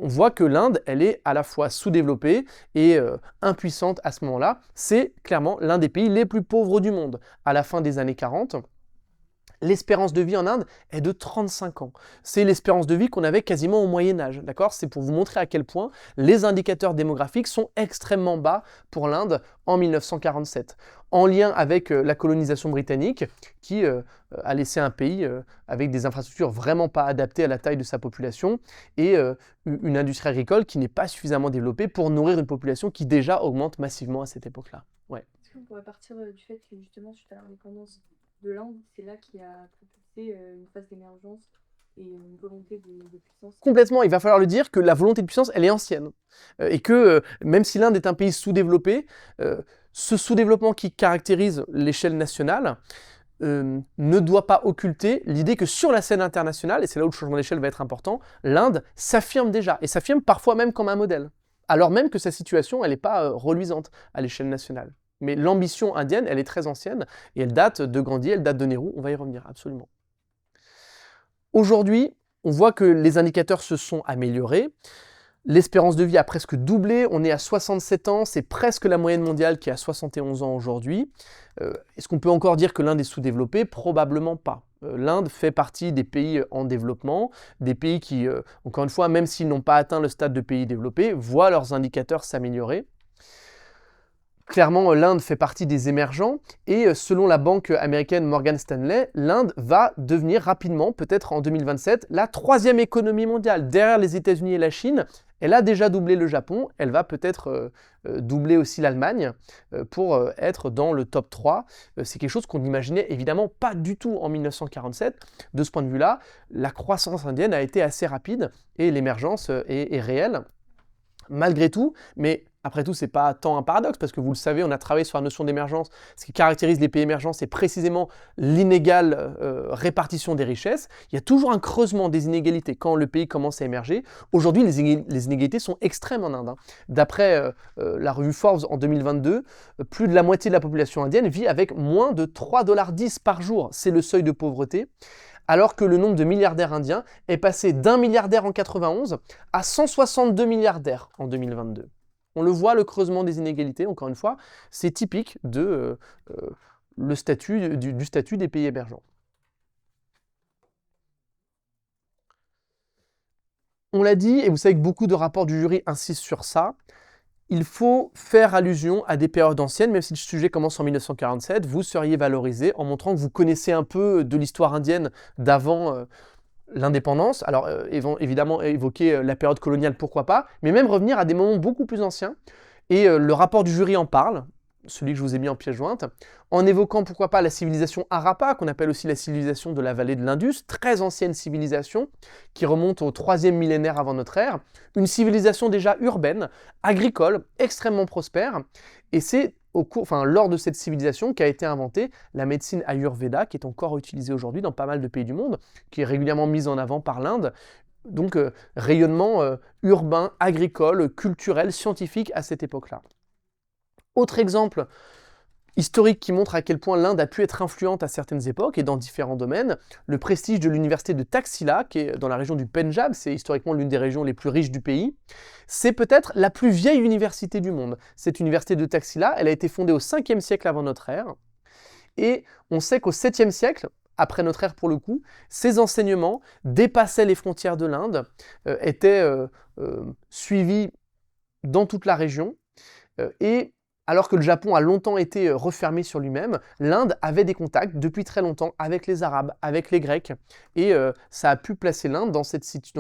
on voit que l'Inde, elle est à la fois sous-développée et impuissante à ce moment-là. C'est clairement l'un des pays les plus pauvres du monde. À la fin des années 40, l'espérance de vie en Inde est de 35 ans. C'est l'espérance de vie qu'on avait quasiment au Moyen-Âge, d'accord? C'est pour vous montrer à quel point les indicateurs démographiques sont extrêmement bas pour l'Inde en 1947, en lien avec la colonisation britannique qui a laissé un pays avec des infrastructures vraiment pas adaptées à la taille de sa population et une industrie agricole qui n'est pas suffisamment développée pour nourrir une population qui déjà augmente massivement à cette époque-là. Ouais. Est-ce qu'on pourrait partir du fait que justement, suite à l'indépendance de l'Inde, c'est là qui a propulsé une phase d'émergence et une volonté de puissance? Complètement, il va falloir le dire que la volonté de puissance, elle est ancienne. Et que même si l'Inde est un pays sous-développé, ce sous-développement qui caractérise l'échelle nationale ne doit pas occulter l'idée que sur la scène internationale, et c'est là où le changement d'échelle va être important, l'Inde s'affirme déjà, et s'affirme parfois même comme un modèle, alors même que sa situation, elle n'est pas reluisante à l'échelle nationale. Mais l'ambition indienne, elle est très ancienne, et elle date de Gandhi, elle date de Nehru, on va y revenir, absolument. Aujourd'hui, on voit que les indicateurs se sont améliorés. L'espérance de vie a presque doublé, on est à 67 ans, c'est presque la moyenne mondiale qui est à 71 ans aujourd'hui. Est-ce qu'on peut encore dire que l'Inde est sous-développée? Probablement pas. L'Inde fait partie des pays en développement, des pays qui, encore une fois, même s'ils n'ont pas atteint le stade de pays développés, voient leurs indicateurs s'améliorer. Clairement, l'Inde fait partie des émergents et selon la banque américaine Morgan Stanley, l'Inde va devenir rapidement, peut-être en 2027, la 3e économie mondiale. Derrière les États-Unis et la Chine, elle a déjà doublé le Japon, elle va peut-être doubler aussi l'Allemagne pour être dans le top 3. C'est quelque chose qu'on n'imaginait évidemment pas du tout en 1947. De ce point de vue-là, la croissance indienne a été assez rapide et l'émergence est réelle. Malgré tout, mais après tout, ce n'est pas tant un paradoxe, parce que vous le savez, on a travaillé sur la notion d'émergence. Ce qui caractérise les pays émergents, c'est précisément l'inégale répartition des richesses. Il y a toujours un creusement des inégalités quand le pays commence à émerger. Aujourd'hui, les inégalités sont extrêmes en Inde. D'après la revue Forbes en 2022, plus de la moitié de la population indienne vit avec moins de 3,10 $ par jour. C'est le seuil de pauvreté. Alors que le nombre de milliardaires indiens est passé d'1 milliardaire en 1991 à 162 milliardaires en 2022. On le voit, le creusement des inégalités, encore une fois, c'est typique de du statut des pays émergents. On l'a dit, et vous savez que beaucoup de rapports du jury insistent sur ça, il faut faire allusion à des périodes anciennes, même si le sujet commence en 1947, vous seriez valorisé en montrant que vous connaissez un peu de l'histoire indienne d'avant l'indépendance. Alors évidemment, évoquer la période coloniale, pourquoi pas, mais même revenir à des moments beaucoup plus anciens. Et le rapport du jury en parle, celui que je vous ai mis en pièce jointe, en évoquant pourquoi pas la civilisation Harappa, qu'on appelle aussi la civilisation de la vallée de l'Indus, très ancienne civilisation, qui remonte au 3e millénaire avant notre ère, une civilisation déjà urbaine, agricole, extrêmement prospère, et c'est lors de cette civilisation qu'a été inventée la médecine Ayurveda, qui est encore utilisée aujourd'hui dans pas mal de pays du monde, qui est régulièrement mise en avant par l'Inde. Donc rayonnement urbain, agricole, culturel, scientifique à cette époque-là. Autre exemple historique qui montre à quel point l'Inde a pu être influente à certaines époques et dans différents domaines, le prestige de l'université de Taxila, qui est dans la région du Pendjab, c'est historiquement l'une des régions les plus riches du pays. C'est peut-être la plus vieille université du monde. Cette université de Taxila, elle a été fondée au 5e siècle avant notre ère, et on sait qu'au 7e siècle, après notre ère pour le coup, ces enseignements dépassaient les frontières de l'Inde, étaient suivis dans toute la région, et alors que le Japon a longtemps été refermé sur lui-même, l'Inde avait des contacts depuis très longtemps avec les Arabes, avec les Grecs, et ça a pu placer l'Inde dans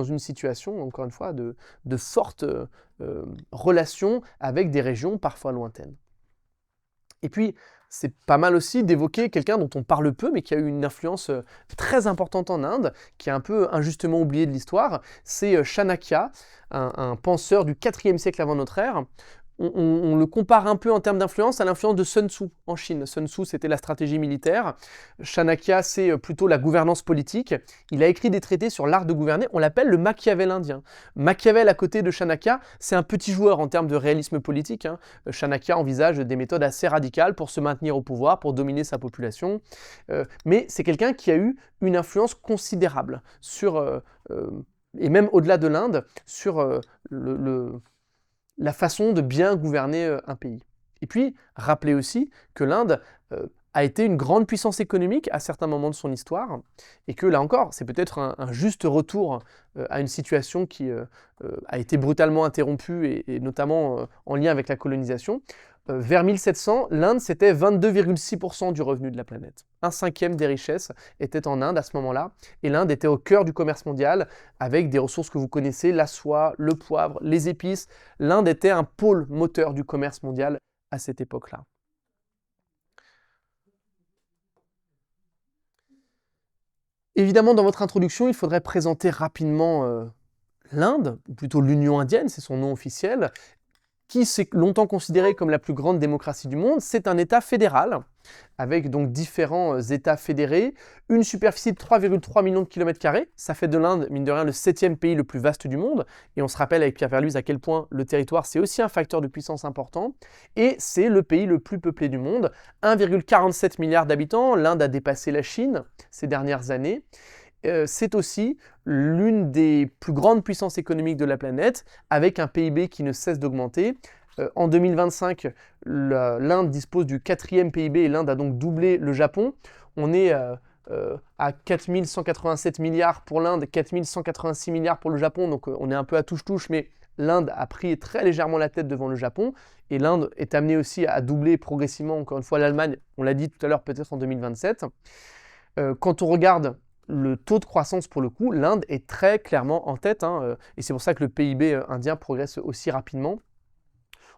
une situation, encore une fois, de fortes relations avec des régions parfois lointaines. Et puis, c'est pas mal aussi d'évoquer quelqu'un dont on parle peu, mais qui a eu une influence très importante en Inde, qui est un peu injustement oublié de l'histoire. C'est Chanakya, un penseur du 4e siècle avant notre ère. On le compare un peu en termes d'influence à l'influence de Sun Tzu en Chine. Sun Tzu, c'était la stratégie militaire. Chanakya, c'est plutôt la gouvernance politique. Il a écrit des traités sur l'art de gouverner. On l'appelle le Machiavel indien. Machiavel, à côté de Chanakya, c'est un petit joueur en termes de réalisme politique. Chanakya envisage des méthodes assez radicales pour se maintenir au pouvoir, pour dominer sa population. Mais c'est quelqu'un qui a eu une influence considérable sur, et même au-delà de l'Inde, sur la façon de bien gouverner un pays. Et puis, rappelez aussi que l'Inde a été une grande puissance économique à certains moments de son histoire, et que là encore, c'est peut-être un juste retour à une situation qui a été brutalement interrompue, et notamment en lien avec la colonisation. Vers 1700, l'Inde, c'était 22,6% du revenu de la planète. 1/5 des richesses étaient en Inde à ce moment-là, et l'Inde était au cœur du commerce mondial, avec des ressources que vous connaissez, la soie, le poivre, les épices. L'Inde était un pôle moteur du commerce mondial à cette époque-là. Évidemment, dans votre introduction, il faudrait présenter rapidement l'Inde, ou plutôt l'Union indienne, c'est son nom officiel, qui s'est longtemps considérée comme la plus grande démocratie du monde. C'est un État fédéral, avec donc différents États fédérés, une superficie de 3,3 millions de kilomètres carrés. Ça fait de l'Inde, mine de rien, le 7e pays le plus vaste du monde. Et on se rappelle avec Pierre Verluze à quel point le territoire, c'est aussi un facteur de puissance important. Et c'est le pays le plus peuplé du monde. 1,47 milliard d'habitants. L'Inde a dépassé la Chine ces dernières années. C'est aussi l'une des plus grandes puissances économiques de la planète, avec un PIB qui ne cesse d'augmenter. En 2025, l'Inde dispose du 4e PIB et l'Inde a donc doublé le Japon. On est à 4187 milliards pour l'Inde, 4186 milliards pour le Japon, donc on est un peu à touche-touche, mais l'Inde a pris très légèrement la tête devant le Japon, et l'Inde est amenée aussi à doubler progressivement, encore une fois, l'Allemagne, on l'a dit tout à l'heure, peut-être en 2027. Quand on regarde le taux de croissance, pour le coup, l'Inde est très clairement en tête, et c'est pour ça que le PIB indien progresse aussi rapidement.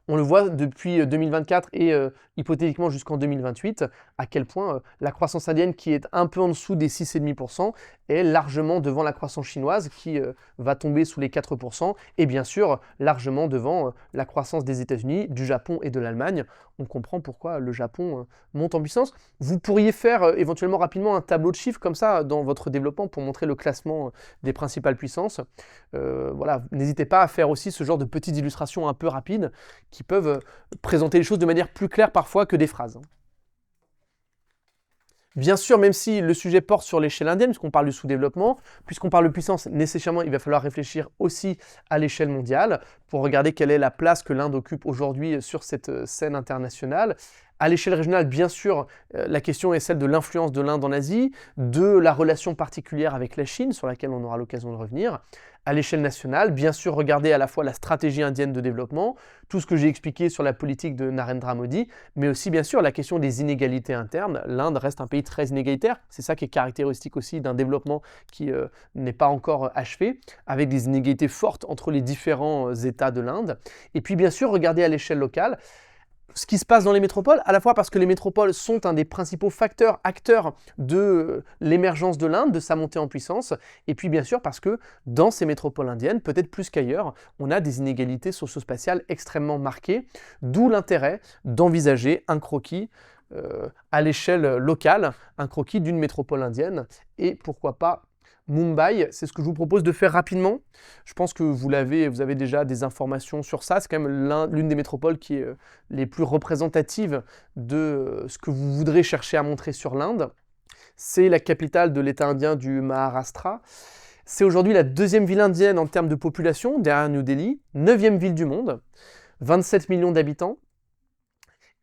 On le voit depuis 2024 et hypothétiquement jusqu'en 2028, à quel point la croissance indienne, qui est un peu en dessous des 6,5%, est largement devant la croissance chinoise, qui va tomber sous les 4%, et bien sûr largement devant la croissance des États-Unis, du Japon et de l'Allemagne. On comprend pourquoi le Japon monte en puissance. Vous pourriez faire éventuellement rapidement un tableau de chiffres comme ça dans votre développement pour montrer le classement des principales puissances. Voilà, n'hésitez pas à faire aussi ce genre de petites illustrations un peu rapides qui peuvent présenter les choses de manière plus claire parfois que des phrases. Bien sûr, même si le sujet porte sur l'échelle indienne, puisqu'on parle du sous-développement, puisqu'on parle de puissance, nécessairement, il va falloir réfléchir aussi à l'échelle mondiale pour regarder quelle est la place que l'Inde occupe aujourd'hui sur cette scène internationale. À l'échelle régionale, bien sûr, la question est celle de l'influence de l'Inde en Asie, de la relation particulière avec la Chine, sur laquelle on aura l'occasion de revenir. À l'échelle nationale, bien sûr, regarder à la fois la stratégie indienne de développement, tout ce que j'ai expliqué sur la politique de Narendra Modi, mais aussi, bien sûr, la question des inégalités internes. L'Inde reste un pays très inégalitaire, c'est ça qui est caractéristique aussi d'un développement qui n'est pas encore achevé, avec des inégalités fortes entre les différents États de l'Inde. Et puis, bien sûr, regarder à l'échelle locale ce qui se passe dans les métropoles, à la fois parce que les métropoles sont un des principaux acteurs de l'émergence de l'Inde, de sa montée en puissance, et puis bien sûr parce que dans ces métropoles indiennes, peut-être plus qu'ailleurs, on a des inégalités socio-spatiales extrêmement marquées, d'où l'intérêt d'envisager un croquis à l'échelle locale, un croquis d'une métropole indienne, et pourquoi pas Mumbai. C'est ce que je vous propose de faire rapidement. Je pense que vous avez déjà des informations sur ça. C'est quand même l'une des métropoles qui est les plus représentatives de ce que vous voudrez chercher à montrer sur l'Inde. C'est la capitale de l'État indien du Maharashtra. C'est aujourd'hui la 2e ville indienne en termes de population, derrière New Delhi, 9e ville du monde, 27 millions d'habitants.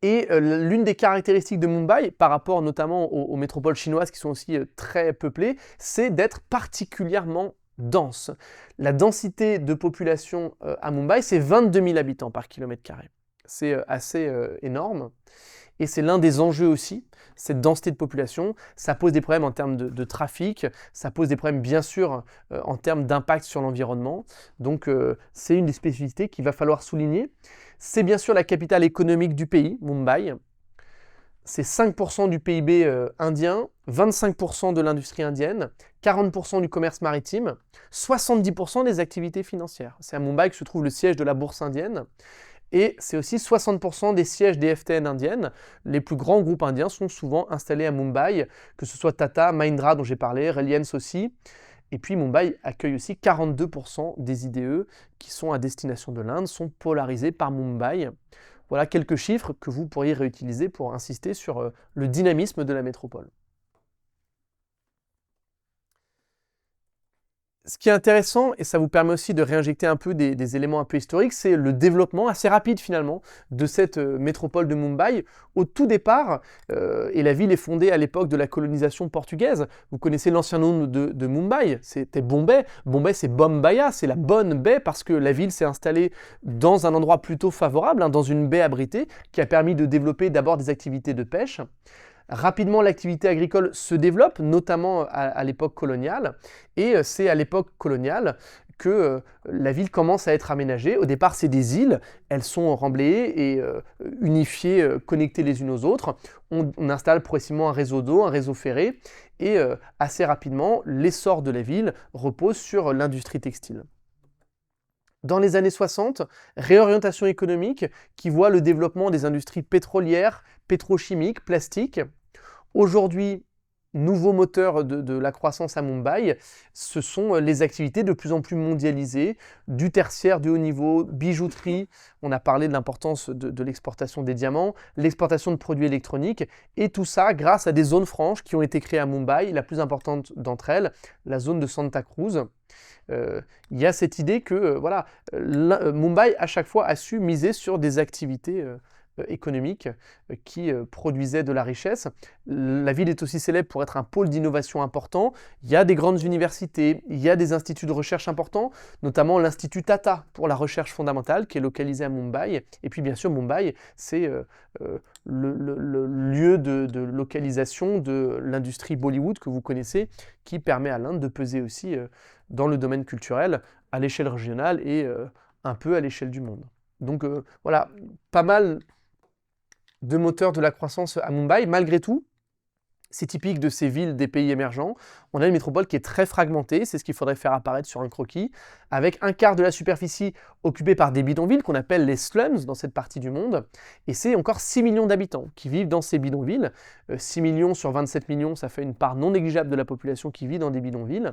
Et l'une des caractéristiques de Mumbai, par rapport notamment aux métropoles chinoises qui sont aussi très peuplées, c'est d'être particulièrement dense. La densité de population à Mumbai, c'est 22 000 habitants par kilomètre carré. C'est assez énorme. Et c'est l'un des enjeux aussi, cette densité de population. Ça pose des problèmes en termes de trafic, ça pose des problèmes bien sûr en termes d'impact sur l'environnement. Donc c'est une des spécificités qu'il va falloir souligner. C'est bien sûr la capitale économique du pays, Mumbai. c'est 5% du PIB indien, 25% de l'industrie indienne, 40% du commerce maritime, 70% des activités financières. C'est à Mumbai que se trouve le siège de la bourse indienne. Et c'est aussi 60% des sièges des FTN indiennes. Les plus grands groupes indiens sont souvent installés à Mumbai, que ce soit Tata, Mahindra dont j'ai parlé, Reliance aussi. Et puis Mumbai accueille aussi 42% des IDE qui sont à destination de l'Inde, sont polarisés par Mumbai. Voilà quelques chiffres que vous pourriez réutiliser pour insister sur le dynamisme de la métropole. Ce qui est intéressant, et ça vous permet aussi de réinjecter un peu des éléments un peu historiques, c'est le développement assez rapide finalement de cette métropole de Mumbai. Au tout départ, et la ville est fondée à l'époque de la colonisation portugaise, vous connaissez l'ancien nom de Mumbai, c'était Bombay. Bombay c'est Bombaya, c'est la bonne baie parce que la ville s'est installée dans un endroit plutôt favorable, hein, dans une baie abritée, qui a permis de développer d'abord des activités de pêche. Rapidement, l'activité agricole se développe, notamment à l'époque coloniale, et c'est à l'époque coloniale que la ville commence à être aménagée. Au départ, c'est des îles, elles sont remblayées et unifiées, connectées les unes aux autres. On installe progressivement un réseau d'eau, un réseau ferré, et assez rapidement, l'essor de la ville repose sur l'industrie textile. Dans les années 60, réorientation économique qui voit le développement des industries pétrolières, pétrochimiques, plastiques. Aujourd'hui, nouveau moteur de la croissance à Mumbai, ce sont les activités de plus en plus mondialisées, du tertiaire, du haut niveau, bijouterie, on a parlé de l'importance de l'exportation des diamants, l'exportation de produits électroniques, et tout ça grâce à des zones franches qui ont été créées à Mumbai, la plus importante d'entre elles, la zone de Santa Cruz. Il y a cette idée que voilà, Mumbai à chaque fois a su miser sur des activités économiques qui produisaient de la richesse. La ville est aussi célèbre pour être un pôle d'innovation important. Il y a des grandes universités, il y a des instituts de recherche importants, notamment l'Institut Tata pour la recherche fondamentale qui est localisé à Mumbai. Et puis bien sûr, Mumbai, c'est le lieu de localisation de l'industrie Bollywood que vous connaissez, qui permet à l'Inde de peser aussi dans le domaine culturel à l'échelle régionale et un peu à l'échelle du monde. Donc voilà, pas mal de moteurs de la croissance à Mumbai. Malgré tout, c'est typique de ces villes des pays émergents. On a une métropole qui est très fragmentée, c'est ce qu'il faudrait faire apparaître sur un croquis, avec un quart de la superficie occupée par des bidonvilles qu'on appelle les slums dans cette partie du monde. Et c'est encore 6 millions d'habitants qui vivent dans ces bidonvilles. 6 millions sur 27 millions, ça fait une part non négligeable de la population qui vit dans des bidonvilles,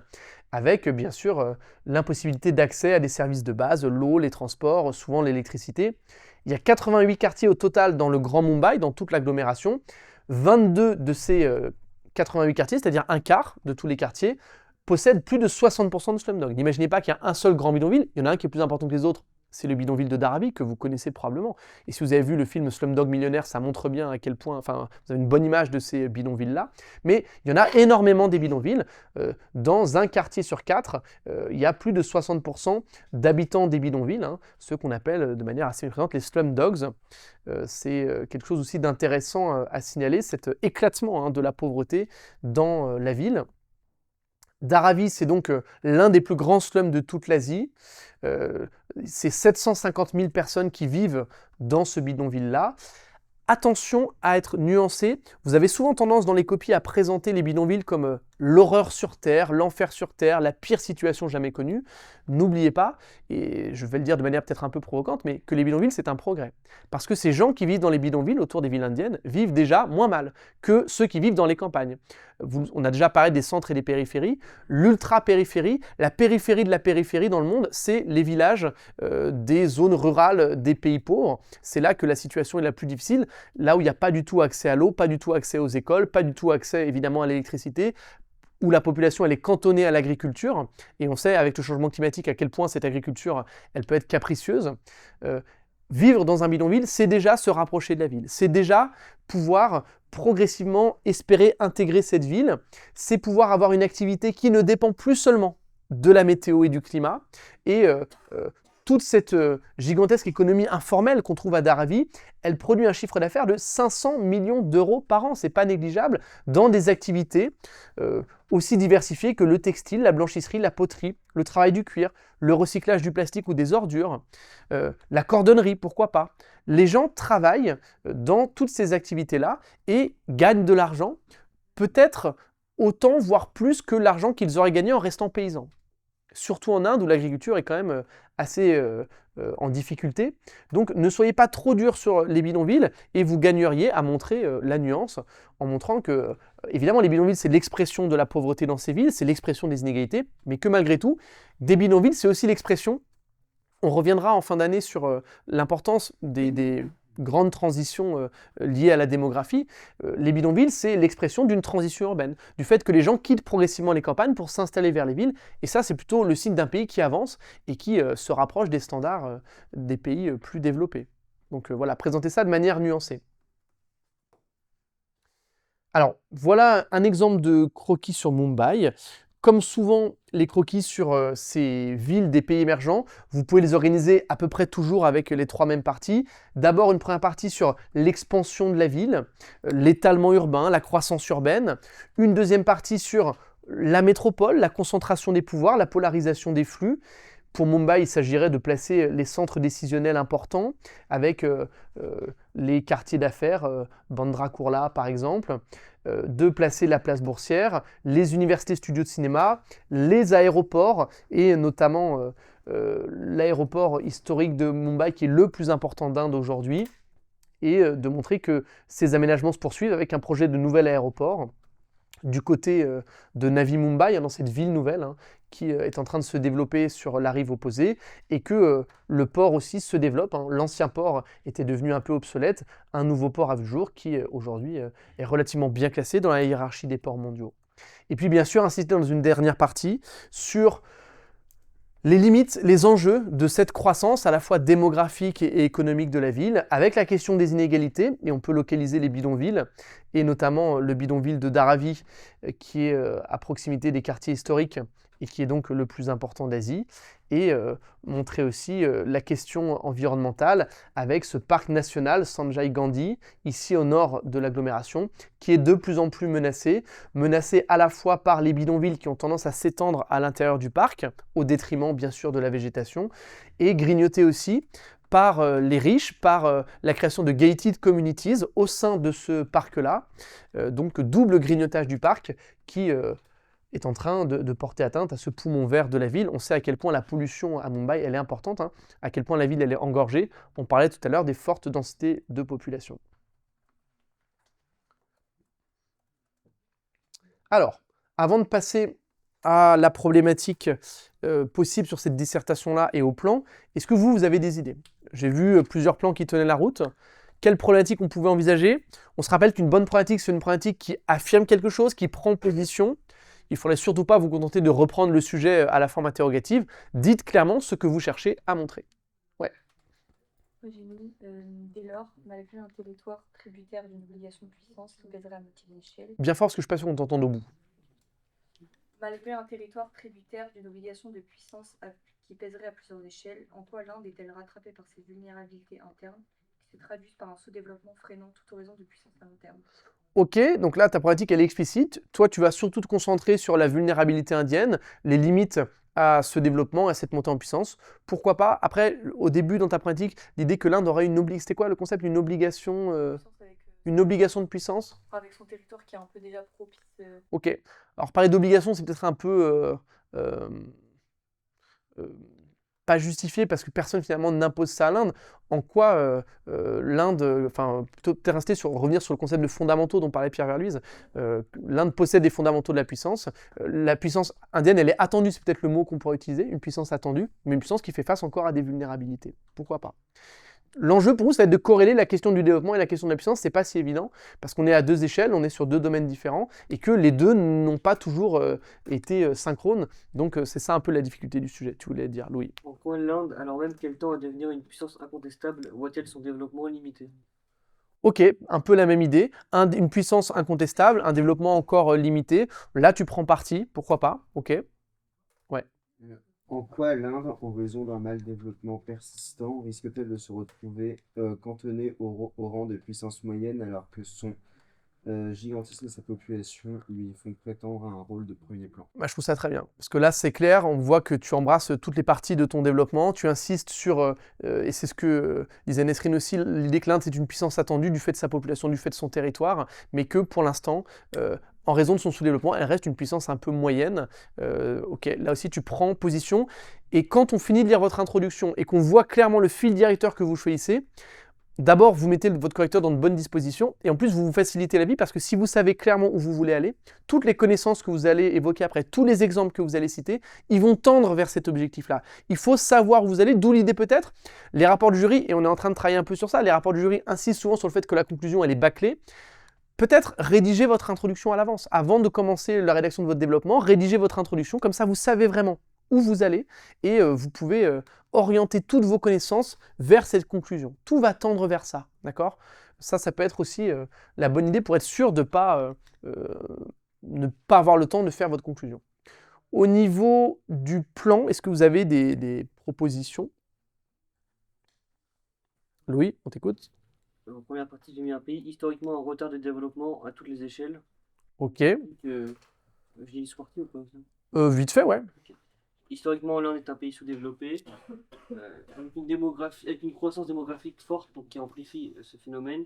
avec bien sûr l'impossibilité d'accès à des services de base, l'eau, les transports, souvent l'électricité. Il y a 88 quartiers au total dans le Grand Mumbai, dans toute l'agglomération. 22 de ces 88 quartiers, c'est-à-dire un quart de tous les quartiers, possèdent plus de 60% de slumdog. N'imaginez pas qu'il y a un seul grand bidonville, il y en a un qui est plus important que les autres, c'est le bidonville de Dharavi, que vous connaissez probablement. Et si vous avez vu le film Slumdog Millionnaire, ça montre bien à quel point, enfin, vous avez une bonne image de ces bidonvilles-là. Mais il y en a énormément des bidonvilles. Dans un quartier sur 4, il y a plus de 60% d'habitants des bidonvilles, hein, ceux qu'on appelle de manière assez présente les slumdogs. C'est quelque chose aussi d'intéressant à signaler, cet éclatement de la pauvreté dans la ville. Dharavi, c'est donc l'un des plus grands slums de toute l'Asie. C'est 750 000 personnes qui vivent dans ce bidonville-là. Attention à être nuancé. Vous avez souvent tendance dans les copies à présenter les bidonvilles comme l'horreur sur Terre, l'enfer sur Terre, la pire situation jamais connue. N'oubliez pas, et je vais le dire de manière peut-être un peu provocante, mais que les bidonvilles, c'est un progrès. Parce que ces gens qui vivent dans les bidonvilles, autour des villes indiennes, vivent déjà moins mal que ceux qui vivent dans les campagnes. On a déjà parlé des centres et des périphéries. L'ultra-périphérie, la périphérie de la périphérie dans le monde, c'est les villages des zones rurales des pays pauvres. C'est là que la situation est la plus difficile, là où il n'y a pas du tout accès à l'eau, pas du tout accès aux écoles, pas du tout accès évidemment à l'électricité, où la population elle est cantonnée à l'agriculture, et on sait avec le changement climatique à quel point cette agriculture elle peut être capricieuse. Vivre dans un bidonville, c'est déjà se rapprocher de la ville, c'est déjà pouvoir progressivement espérer intégrer cette ville, c'est pouvoir avoir une activité qui ne dépend plus seulement de la météo et du climat, et toute cette gigantesque économie informelle qu'on trouve à Dharavi, elle produit un chiffre d'affaires de 500 millions d'euros par an. C'est pas négligeable dans des activités aussi diversifiées que le textile, la blanchisserie, la poterie, le travail du cuir, le recyclage du plastique ou des ordures, la cordonnerie, pourquoi pas. Les gens travaillent dans toutes ces activités-là et gagnent de l'argent, peut-être autant, voire plus que l'argent qu'ils auraient gagné en restant paysans. Surtout en Inde où l'agriculture est quand même assez en difficulté. Donc ne soyez pas trop dur sur les bidonvilles et vous gagneriez à montrer la nuance en montrant que, évidemment, les bidonvilles, c'est l'expression de la pauvreté dans ces villes, c'est l'expression des inégalités, mais que malgré tout, des bidonvilles, c'est aussi l'expression. On reviendra en fin d'année sur l'importance des grandes transitions liées à la démographie. Les bidonvilles, c'est l'expression d'une transition urbaine, du fait que les gens quittent progressivement les campagnes pour s'installer vers les villes. Et ça, c'est plutôt le signe d'un pays qui avance et qui se rapproche des standards des pays plus développés. Donc voilà, présenter ça de manière nuancée. Alors, voilà un exemple de croquis sur Mumbai. Comme souvent les croquis sur ces villes des pays émergents, vous pouvez les organiser à peu près toujours avec les trois mêmes parties. D'abord une première partie sur l'expansion de la ville, l'étalement urbain, la croissance urbaine. Une deuxième partie sur la métropole, la concentration des pouvoirs, la polarisation des flux. Pour Mumbai, il s'agirait de placer les centres décisionnels importants avec les quartiers d'affaires, Bandra Kurla par exemple, de placer la place boursière, les universités studios de cinéma, les aéroports et notamment l'aéroport historique de Mumbai qui est le plus important d'Inde aujourd'hui et de montrer que ces aménagements se poursuivent avec un projet de nouvel aéroport du côté de Navi Mumbai, dans cette ville nouvelle qui est en train de se développer sur la rive opposée et que le port aussi se développe. L'ancien port était devenu un peu obsolète, un nouveau port a vu le jour qui aujourd'hui est relativement bien classé dans la hiérarchie des ports mondiaux. Et puis bien sûr insister dans une dernière partie sur les limites, les enjeux de cette croissance à la fois démographique et économique de la ville, avec la question des inégalités, et on peut localiser les bidonvilles, et notamment le bidonville de Dharavi, qui est à proximité des quartiers historiques, et qui est donc le plus important d'Asie, et montrer aussi la question environnementale avec ce parc national Sanjay Gandhi, ici au nord de l'agglomération, qui est de plus en plus menacé à la fois par les bidonvilles qui ont tendance à s'étendre à l'intérieur du parc, au détriment bien sûr de la végétation, et grignoté aussi par les riches, par la création de gated communities au sein de ce parc-là, donc double grignotage du parc qui est en train de porter atteinte à ce poumon vert de la ville. On sait à quel point la pollution à Mumbai, elle est importante, à quel point la ville, elle est engorgée. On parlait tout à l'heure des fortes densités de population. Alors, avant de passer à la problématique possible sur cette dissertation-là et au plan, est-ce que vous avez des idées? J'ai vu plusieurs plans qui tenaient la route. Quelle problématique on pouvait envisager? On se rappelle qu'une bonne problématique, c'est une problématique qui affirme quelque chose, qui prend position. Il ne faudrait surtout pas vous contenter de reprendre le sujet à la forme interrogative. Dites clairement ce que vous cherchez à montrer. Ouais. J'ai mis dès lors, malgré un territoire tributaire d'une obligation de puissance qui pèserait à multiples échelles. Bien fort parce que je ne suis pas sûr qu'on t'entende au bout. Malgré un territoire tributaire d'une obligation de puissance qui pèserait à plusieurs échelles, en quoi l'Inde est-elle rattrapée par ses vulnérabilités internes qui se traduisent par un sous-développement freinant toute horizon de puissance à long terme? Ok, donc là ta pratique elle est explicite. Toi tu vas surtout te concentrer sur la vulnérabilité indienne, les limites à ce développement, à cette montée en puissance. Pourquoi pas? Après, au début dans ta pratique, l'idée que l'Inde aurait une obligation, c'était quoi le concept? Une obligation de puissance? Avec son territoire qui est un peu déjà propice. Ok, alors parler d'obligation c'est peut-être un peu pas justifié parce que personne finalement n'impose ça à l'Inde. En quoi l'Inde, enfin plutôt peut-être revenir sur le concept de fondamentaux dont parlait Pierre Verluise, l'Inde possède des fondamentaux de la puissance. La puissance indienne, elle est attendue, c'est peut-être le mot qu'on pourrait utiliser, une puissance attendue, mais une puissance qui fait face encore à des vulnérabilités. Pourquoi pas? L'enjeu pour vous, ça va être de corréler la question du développement et la question de la puissance. C'est pas si évident parce qu'on est à deux échelles, on est sur deux domaines différents et que les deux n'ont pas toujours été synchrones. Donc c'est ça un peu la difficulté du sujet. Tu voulais dire, Louis? En quoi l'Inde, alors même qu'elle tend à devenir une puissance incontestable, voit-elle son développement limité? Ok, un peu la même idée. Une puissance incontestable, un développement encore limité. Là, tu prends parti, pourquoi pas? Ok. Ouais. En quoi l'Inde, en raison d'un mal développement persistant, risque-t-elle de se retrouver cantonnée au rang de puissance moyenne alors que son gigantisme et sa population lui font prétendre à un rôle de premier plan? Bah, je trouve ça très bien. Parce que là, c'est clair, on voit que tu embrasses toutes les parties de ton développement, tu insistes sur, et c'est ce que disait Nesrine aussi, l'idée que l'Inde c'est une puissance attendue du fait de sa population, du fait de son territoire, mais que pour l'instant, en raison de son sous-développement, elle reste une puissance un peu moyenne. Ok, là aussi tu prends position, et quand on finit de lire votre introduction et qu'on voit clairement le fil directeur que vous choisissez, d'abord, vous mettez votre correcteur dans de bonnes dispositions et en plus, vous vous facilitez la vie parce que si vous savez clairement où vous voulez aller, toutes les connaissances que vous allez évoquer après, tous les exemples que vous allez citer, ils vont tendre vers cet objectif-là. Il faut savoir où vous allez, d'où l'idée peut-être. Les rapports du jury, et on est en train de travailler un peu sur ça, les rapports du jury insistent souvent sur le fait que la conclusion, elle est bâclée. Peut-être rédigez votre introduction à l'avance. Avant de commencer la rédaction de votre développement, rédigez votre introduction, comme ça vous savez vraiment où vous allez et vous pouvez orienter toutes vos connaissances vers cette conclusion. Tout va tendre vers ça, d'accord? Ça peut être aussi la bonne idée pour être sûr de ne pas avoir le temps de faire votre conclusion. Au niveau du plan, est-ce que vous avez des propositions? Louis, on t'écoute. En première partie, j'ai mis un pays historiquement en retard de développement à toutes les échelles. Ok. J'ai l'histoire ou pas ça Vite fait, ouais. Okay. Historiquement, l'Inde est un pays sous-développé, avec une croissance démographique forte donc, qui amplifie ce phénomène.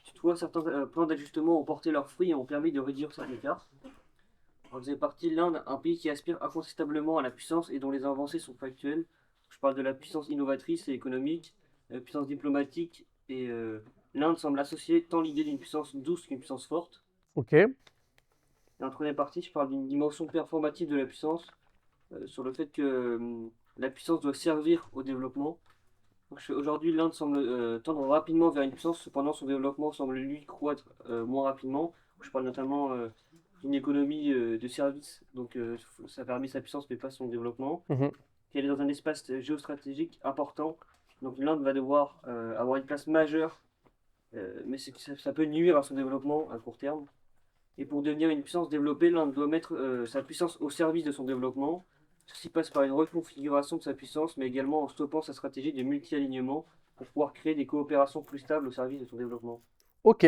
Toutefois, certains plans d'ajustement ont porté leurs fruits et ont permis de réduire cet écart. En faisait partie l'Inde, un pays qui aspire incontestablement à la puissance et dont les avancées sont factuelles. Je parle de la puissance innovatrice et économique, la puissance diplomatique, et l'Inde semble associer tant l'idée d'une puissance douce qu'une puissance forte. Ok. Et en troisième partie, je parle d'une dimension performative de la puissance, sur le fait que la puissance doit servir au développement. Aujourd'hui, l'Inde semble tendre rapidement vers une puissance, cependant son développement semble lui croître moins rapidement. Je parle notamment d'une économie de services, donc ça permet sa puissance mais pas son développement. Elle est dans un espace géostratégique important, donc l'Inde va devoir avoir une place majeure, mais ça peut nuire à son développement à court terme. Et pour devenir une puissance développée, l'Inde doit mettre sa puissance au service de son développement. Ceci passe par une reconfiguration de sa puissance, mais également en stoppant sa stratégie de multi-alignement pour pouvoir créer des coopérations plus stables au service de son développement. Ok,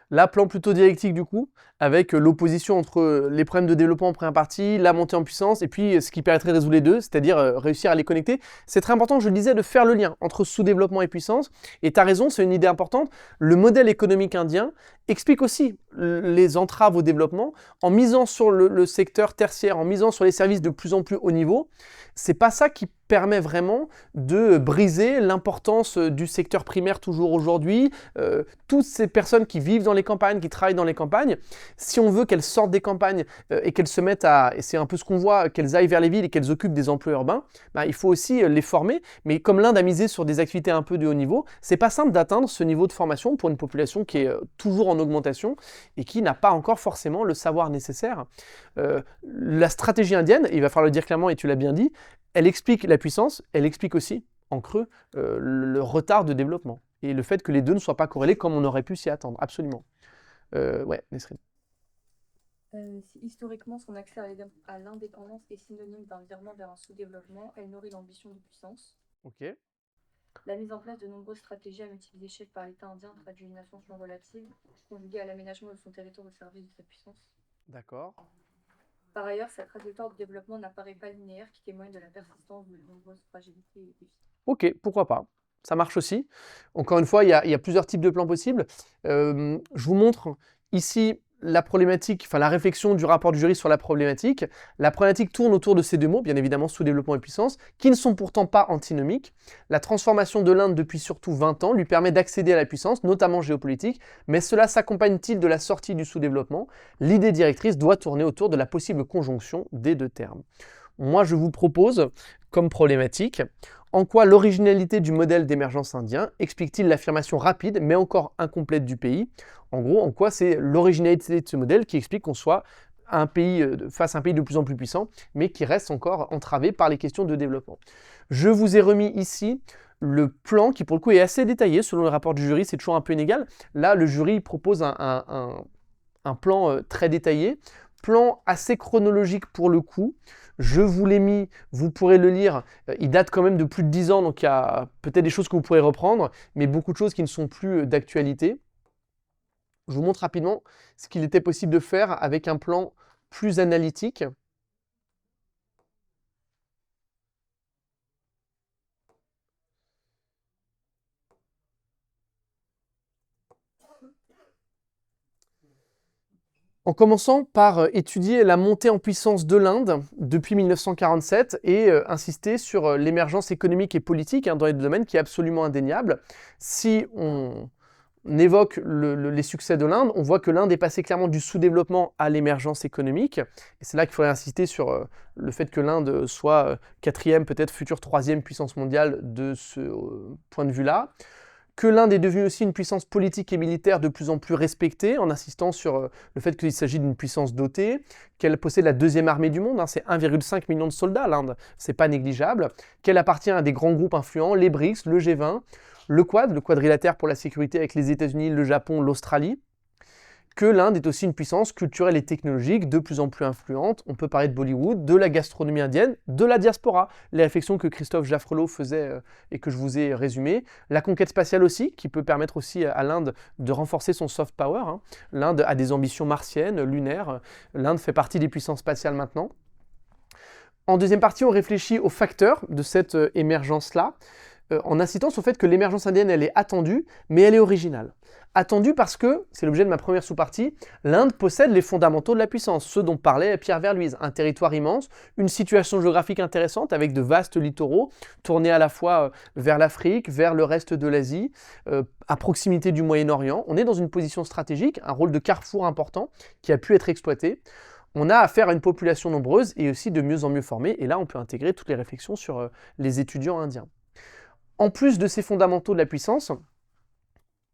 là plan plutôt dialectique du coup, avec l'opposition entre les problèmes de développement en première partie, la montée en puissance, et puis ce qui permettrait de résoudre les deux, c'est-à-dire réussir à les connecter. C'est très important, je le disais, de faire le lien entre sous-développement et puissance, et tu as raison, c'est une idée importante. Le modèle économique indien explique aussi les entraves au développement, en misant sur le secteur tertiaire, en misant sur les services de plus en plus haut niveau. C'est pas ça qui permet vraiment de briser l'importance du secteur primaire toujours aujourd'hui. Toutes ces personnes qui vivent dans les campagnes, qui travaillent dans les campagnes, si on veut qu'elles sortent des campagnes et qu'elles se mettent et c'est un peu ce qu'on voit, qu'elles aillent vers les villes et qu'elles occupent des emplois urbains, il faut aussi les former. Mais comme l'Inde a misé sur des activités un peu de haut niveau, c'est pas simple d'atteindre ce niveau de formation pour une population qui est toujours en augmentation et qui n'a pas encore forcément le savoir nécessaire. La stratégie indienne, il va falloir le dire clairement et tu l'as bien dit, elle explique la puissance, elle explique aussi, en creux, le retard de développement. Et le fait que les deux ne soient pas corrélés comme on aurait pu s'y attendre, absolument. Ouais, Nesrine. Si historiquement son accès à l'indépendance est synonyme d'un virement vers un sous-développement, elle nourrit l'ambition de puissance. Ok. La mise en place de nombreuses stratégies à multiples échelles par l'État indien traduit une ascension relative, conjuguée à l'aménagement de son territoire au service de sa puissance. D'accord. Par ailleurs, sa trajectoire de développement n'apparaît pas linéaire, qui témoigne de la persistance de nombreuses fragilités et défis. Ok, pourquoi pas. Ça marche aussi. Encore une fois, il y a plusieurs types de plans possibles. Je vous montre ici la problématique, enfin la réflexion du rapport du jury sur la problématique. La problématique tourne autour de ces deux mots, bien évidemment sous-développement et puissance, qui ne sont pourtant pas antinomiques. La transformation de l'Inde depuis surtout 20 ans lui permet d'accéder à la puissance, notamment géopolitique, mais cela s'accompagne-t-il de la sortie du sous-développement? L'idée directrice doit tourner autour de la possible conjonction des deux termes. Moi, je vous propose, comme problématique, en quoi l'originalité du modèle d'émergence indien explique-t-il l'affirmation rapide mais encore incomplète du pays? En gros, en quoi c'est l'originalité de ce modèle qui explique qu'on soit un pays, face à un pays de plus en plus puissant, mais qui reste encore entravé par les questions de développement. Je vous ai remis ici le plan qui, pour le coup, est assez détaillé selon le rapport du jury, c'est toujours un peu inégal. Là, le jury propose un plan très détaillé, plan assez chronologique pour le coup. Je vous l'ai mis, vous pourrez le lire. Il date quand même de plus de 10 ans, donc il y a peut-être des choses que vous pourrez reprendre, mais beaucoup de choses qui ne sont plus d'actualité. Je vous montre rapidement ce qu'il était possible de faire avec un plan plus analytique. En commençant par étudier la montée en puissance de l'Inde depuis 1947 et insister sur l'émergence économique et politique dans les domaines qui est absolument indéniable. Si on évoque les succès de l'Inde, on voit que l'Inde est passée clairement du sous-développement à l'émergence économique. Et c'est là qu'il faudrait insister sur le fait que l'Inde soit quatrième, peut-être future troisième puissance mondiale de ce point de vue-là. Que l'Inde est devenue aussi une puissance politique et militaire de plus en plus respectée, en insistant sur le fait qu'il s'agit d'une puissance dotée, qu'elle possède la deuxième armée du monde, c'est 1,5 million de soldats l'Inde, c'est pas négligeable, qu'elle appartient à des grands groupes influents, les BRICS, le G20, le Quad, le quadrilatère pour la sécurité avec les États-Unis, le Japon, l'Australie, que l'Inde est aussi une puissance culturelle et technologique de plus en plus influente. On peut parler de Bollywood, de la gastronomie indienne, de la diaspora, les réflexions que Christophe Jaffrelot faisait et que je vous ai résumées. La conquête spatiale aussi, qui peut permettre aussi à l'Inde de renforcer son soft power. L'Inde a des ambitions martiennes, lunaires. L'Inde fait partie des puissances spatiales maintenant. En deuxième partie, on réfléchit aux facteurs de cette émergence-là, en insistant sur le fait que l'émergence indienne, elle est attendue, mais elle est originale. Attendue parce que, c'est l'objet de ma première sous-partie, l'Inde possède les fondamentaux de la puissance, ceux dont parlait Pierre Verluise, un territoire immense, une situation géographique intéressante avec de vastes littoraux, tournés à la fois vers l'Afrique, vers le reste de l'Asie, à proximité du Moyen-Orient. On est dans une position stratégique, un rôle de carrefour important qui a pu être exploité. On a affaire à une population nombreuse et aussi de mieux en mieux formée, et là on peut intégrer toutes les réflexions sur les étudiants indiens. En plus de ces fondamentaux de la puissance,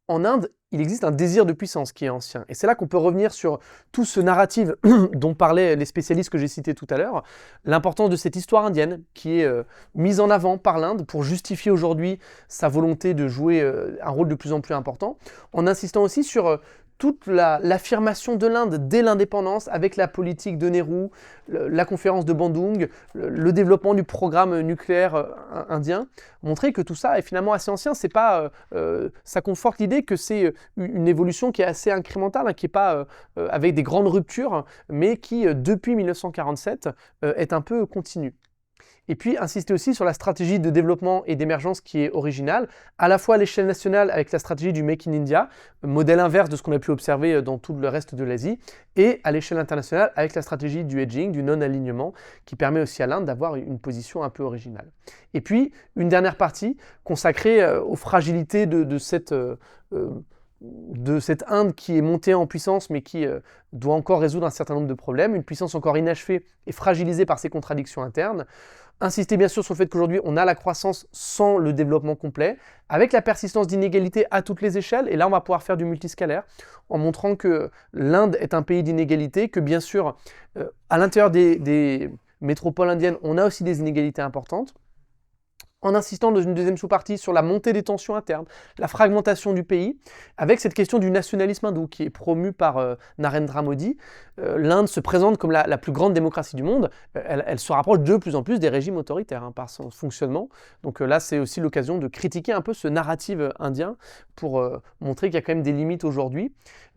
en Inde, il existe un désir de puissance qui est ancien. Et c'est là qu'on peut revenir sur tout ce narratif dont parlaient les spécialistes que j'ai cités tout à l'heure, l'importance de cette histoire indienne qui est mise en avant par l'Inde pour justifier aujourd'hui sa volonté de jouer un rôle de plus en plus important, en insistant aussi sur toute l'affirmation de l'Inde dès l'indépendance avec la politique de Nehru, la conférence de Bandung, le développement du programme nucléaire indien, montrer que tout ça est finalement assez ancien. C'est pas, ça conforte l'idée que c'est une évolution qui est assez incrémentale, qui n'est pas avec des grandes ruptures, mais qui, depuis 1947, est un peu continue. Et puis insister aussi sur la stratégie de développement et d'émergence qui est originale, à la fois à l'échelle nationale avec la stratégie du Make in India, modèle inverse de ce qu'on a pu observer dans tout le reste de l'Asie, et à l'échelle internationale avec la stratégie du hedging, du non-alignement, qui permet aussi à l'Inde d'avoir une position un peu originale. Et puis une dernière partie consacrée aux fragilités de cette Inde qui est montée en puissance mais qui doit encore résoudre un certain nombre de problèmes, une puissance encore inachevée et fragilisée par ses contradictions internes. Insister bien sûr sur le fait qu'aujourd'hui on a la croissance sans le développement complet, avec la persistance d'inégalités à toutes les échelles, et là on va pouvoir faire du multiscalaire, en montrant que l'Inde est un pays d'inégalités, que bien sûr à l'intérieur des métropoles indiennes on a aussi des inégalités importantes, en insistant dans une deuxième sous-partie sur la montée des tensions internes, la fragmentation du pays, avec cette question du nationalisme hindou qui est promu par Narendra Modi. L'Inde se présente comme la plus grande démocratie du monde, elle se rapproche de plus en plus des régimes autoritaires par son fonctionnement. Donc là, c'est aussi l'occasion de critiquer un peu ce narratif indien pour montrer qu'il y a quand même des limites aujourd'hui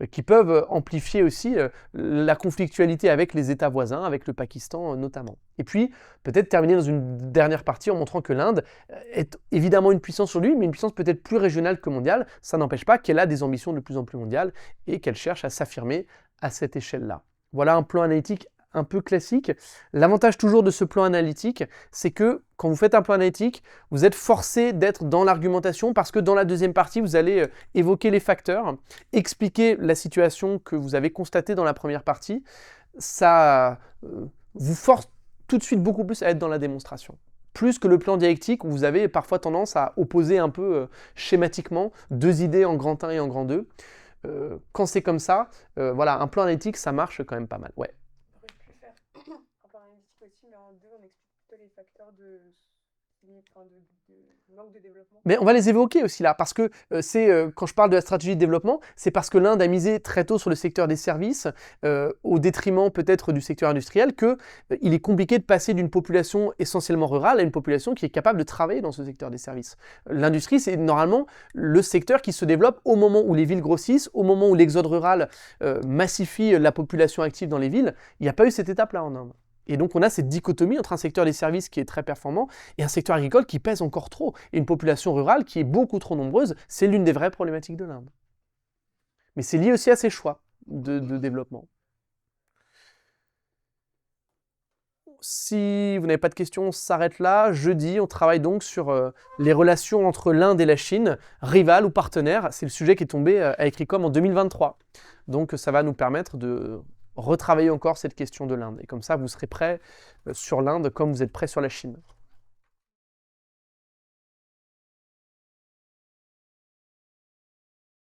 qui peuvent amplifier aussi la conflictualité avec les États voisins, avec le Pakistan notamment. Et puis, peut-être terminer dans une dernière partie en montrant que l'Inde est évidemment une puissance aujourd'hui, mais une puissance peut-être plus régionale que mondiale. Ça n'empêche pas qu'elle a des ambitions de plus en plus mondiales et qu'elle cherche à s'affirmer à cette échelle-là. Voilà un plan analytique un peu classique. L'avantage toujours de ce plan analytique, c'est que quand vous faites un plan analytique, vous êtes forcé d'être dans l'argumentation parce que dans la deuxième partie, vous allez évoquer les facteurs, expliquer la situation que vous avez constatée dans la première partie. Ça vous force tout de suite beaucoup plus à être dans la démonstration. Plus que le plan dialectique où vous avez parfois tendance à opposer un peu schématiquement deux idées en grand 1 et en grand 2. Quand c'est comme ça, voilà, un plan analytique, ça marche quand même pas mal. Ouais. On aurait pu faire un plan analytique aussi, mais en deux, on explique plutôt les facteurs de de manque de développement? Mais on va les évoquer aussi là, parce que quand je parle de la stratégie de développement, c'est parce que l'Inde a misé très tôt sur le secteur des services, au détriment peut-être du secteur industriel, qu'il est compliqué de passer d'une population essentiellement rurale à une population qui est capable de travailler dans ce secteur des services. L'industrie, c'est normalement le secteur qui se développe au moment où les villes grossissent, au moment où l'exode rural massifie la population active dans les villes. Il n'y a pas eu cette étape-là en Inde. Et donc on a cette dichotomie entre un secteur des services qui est très performant et un secteur agricole qui pèse encore trop. Et une population rurale qui est beaucoup trop nombreuse, c'est l'une des vraies problématiques de l'Inde. Mais c'est lié aussi à ses choix de développement. Si vous n'avez pas de questions, on s'arrête là. Jeudi, on travaille donc sur les relations entre l'Inde et la Chine, rivales ou partenaires. C'est le sujet qui est tombé à Ecricom en 2023. Donc ça va nous permettre de retravailler encore cette question de l'Inde. Et comme ça, vous serez prêts sur l'Inde comme vous êtes prêts sur la Chine.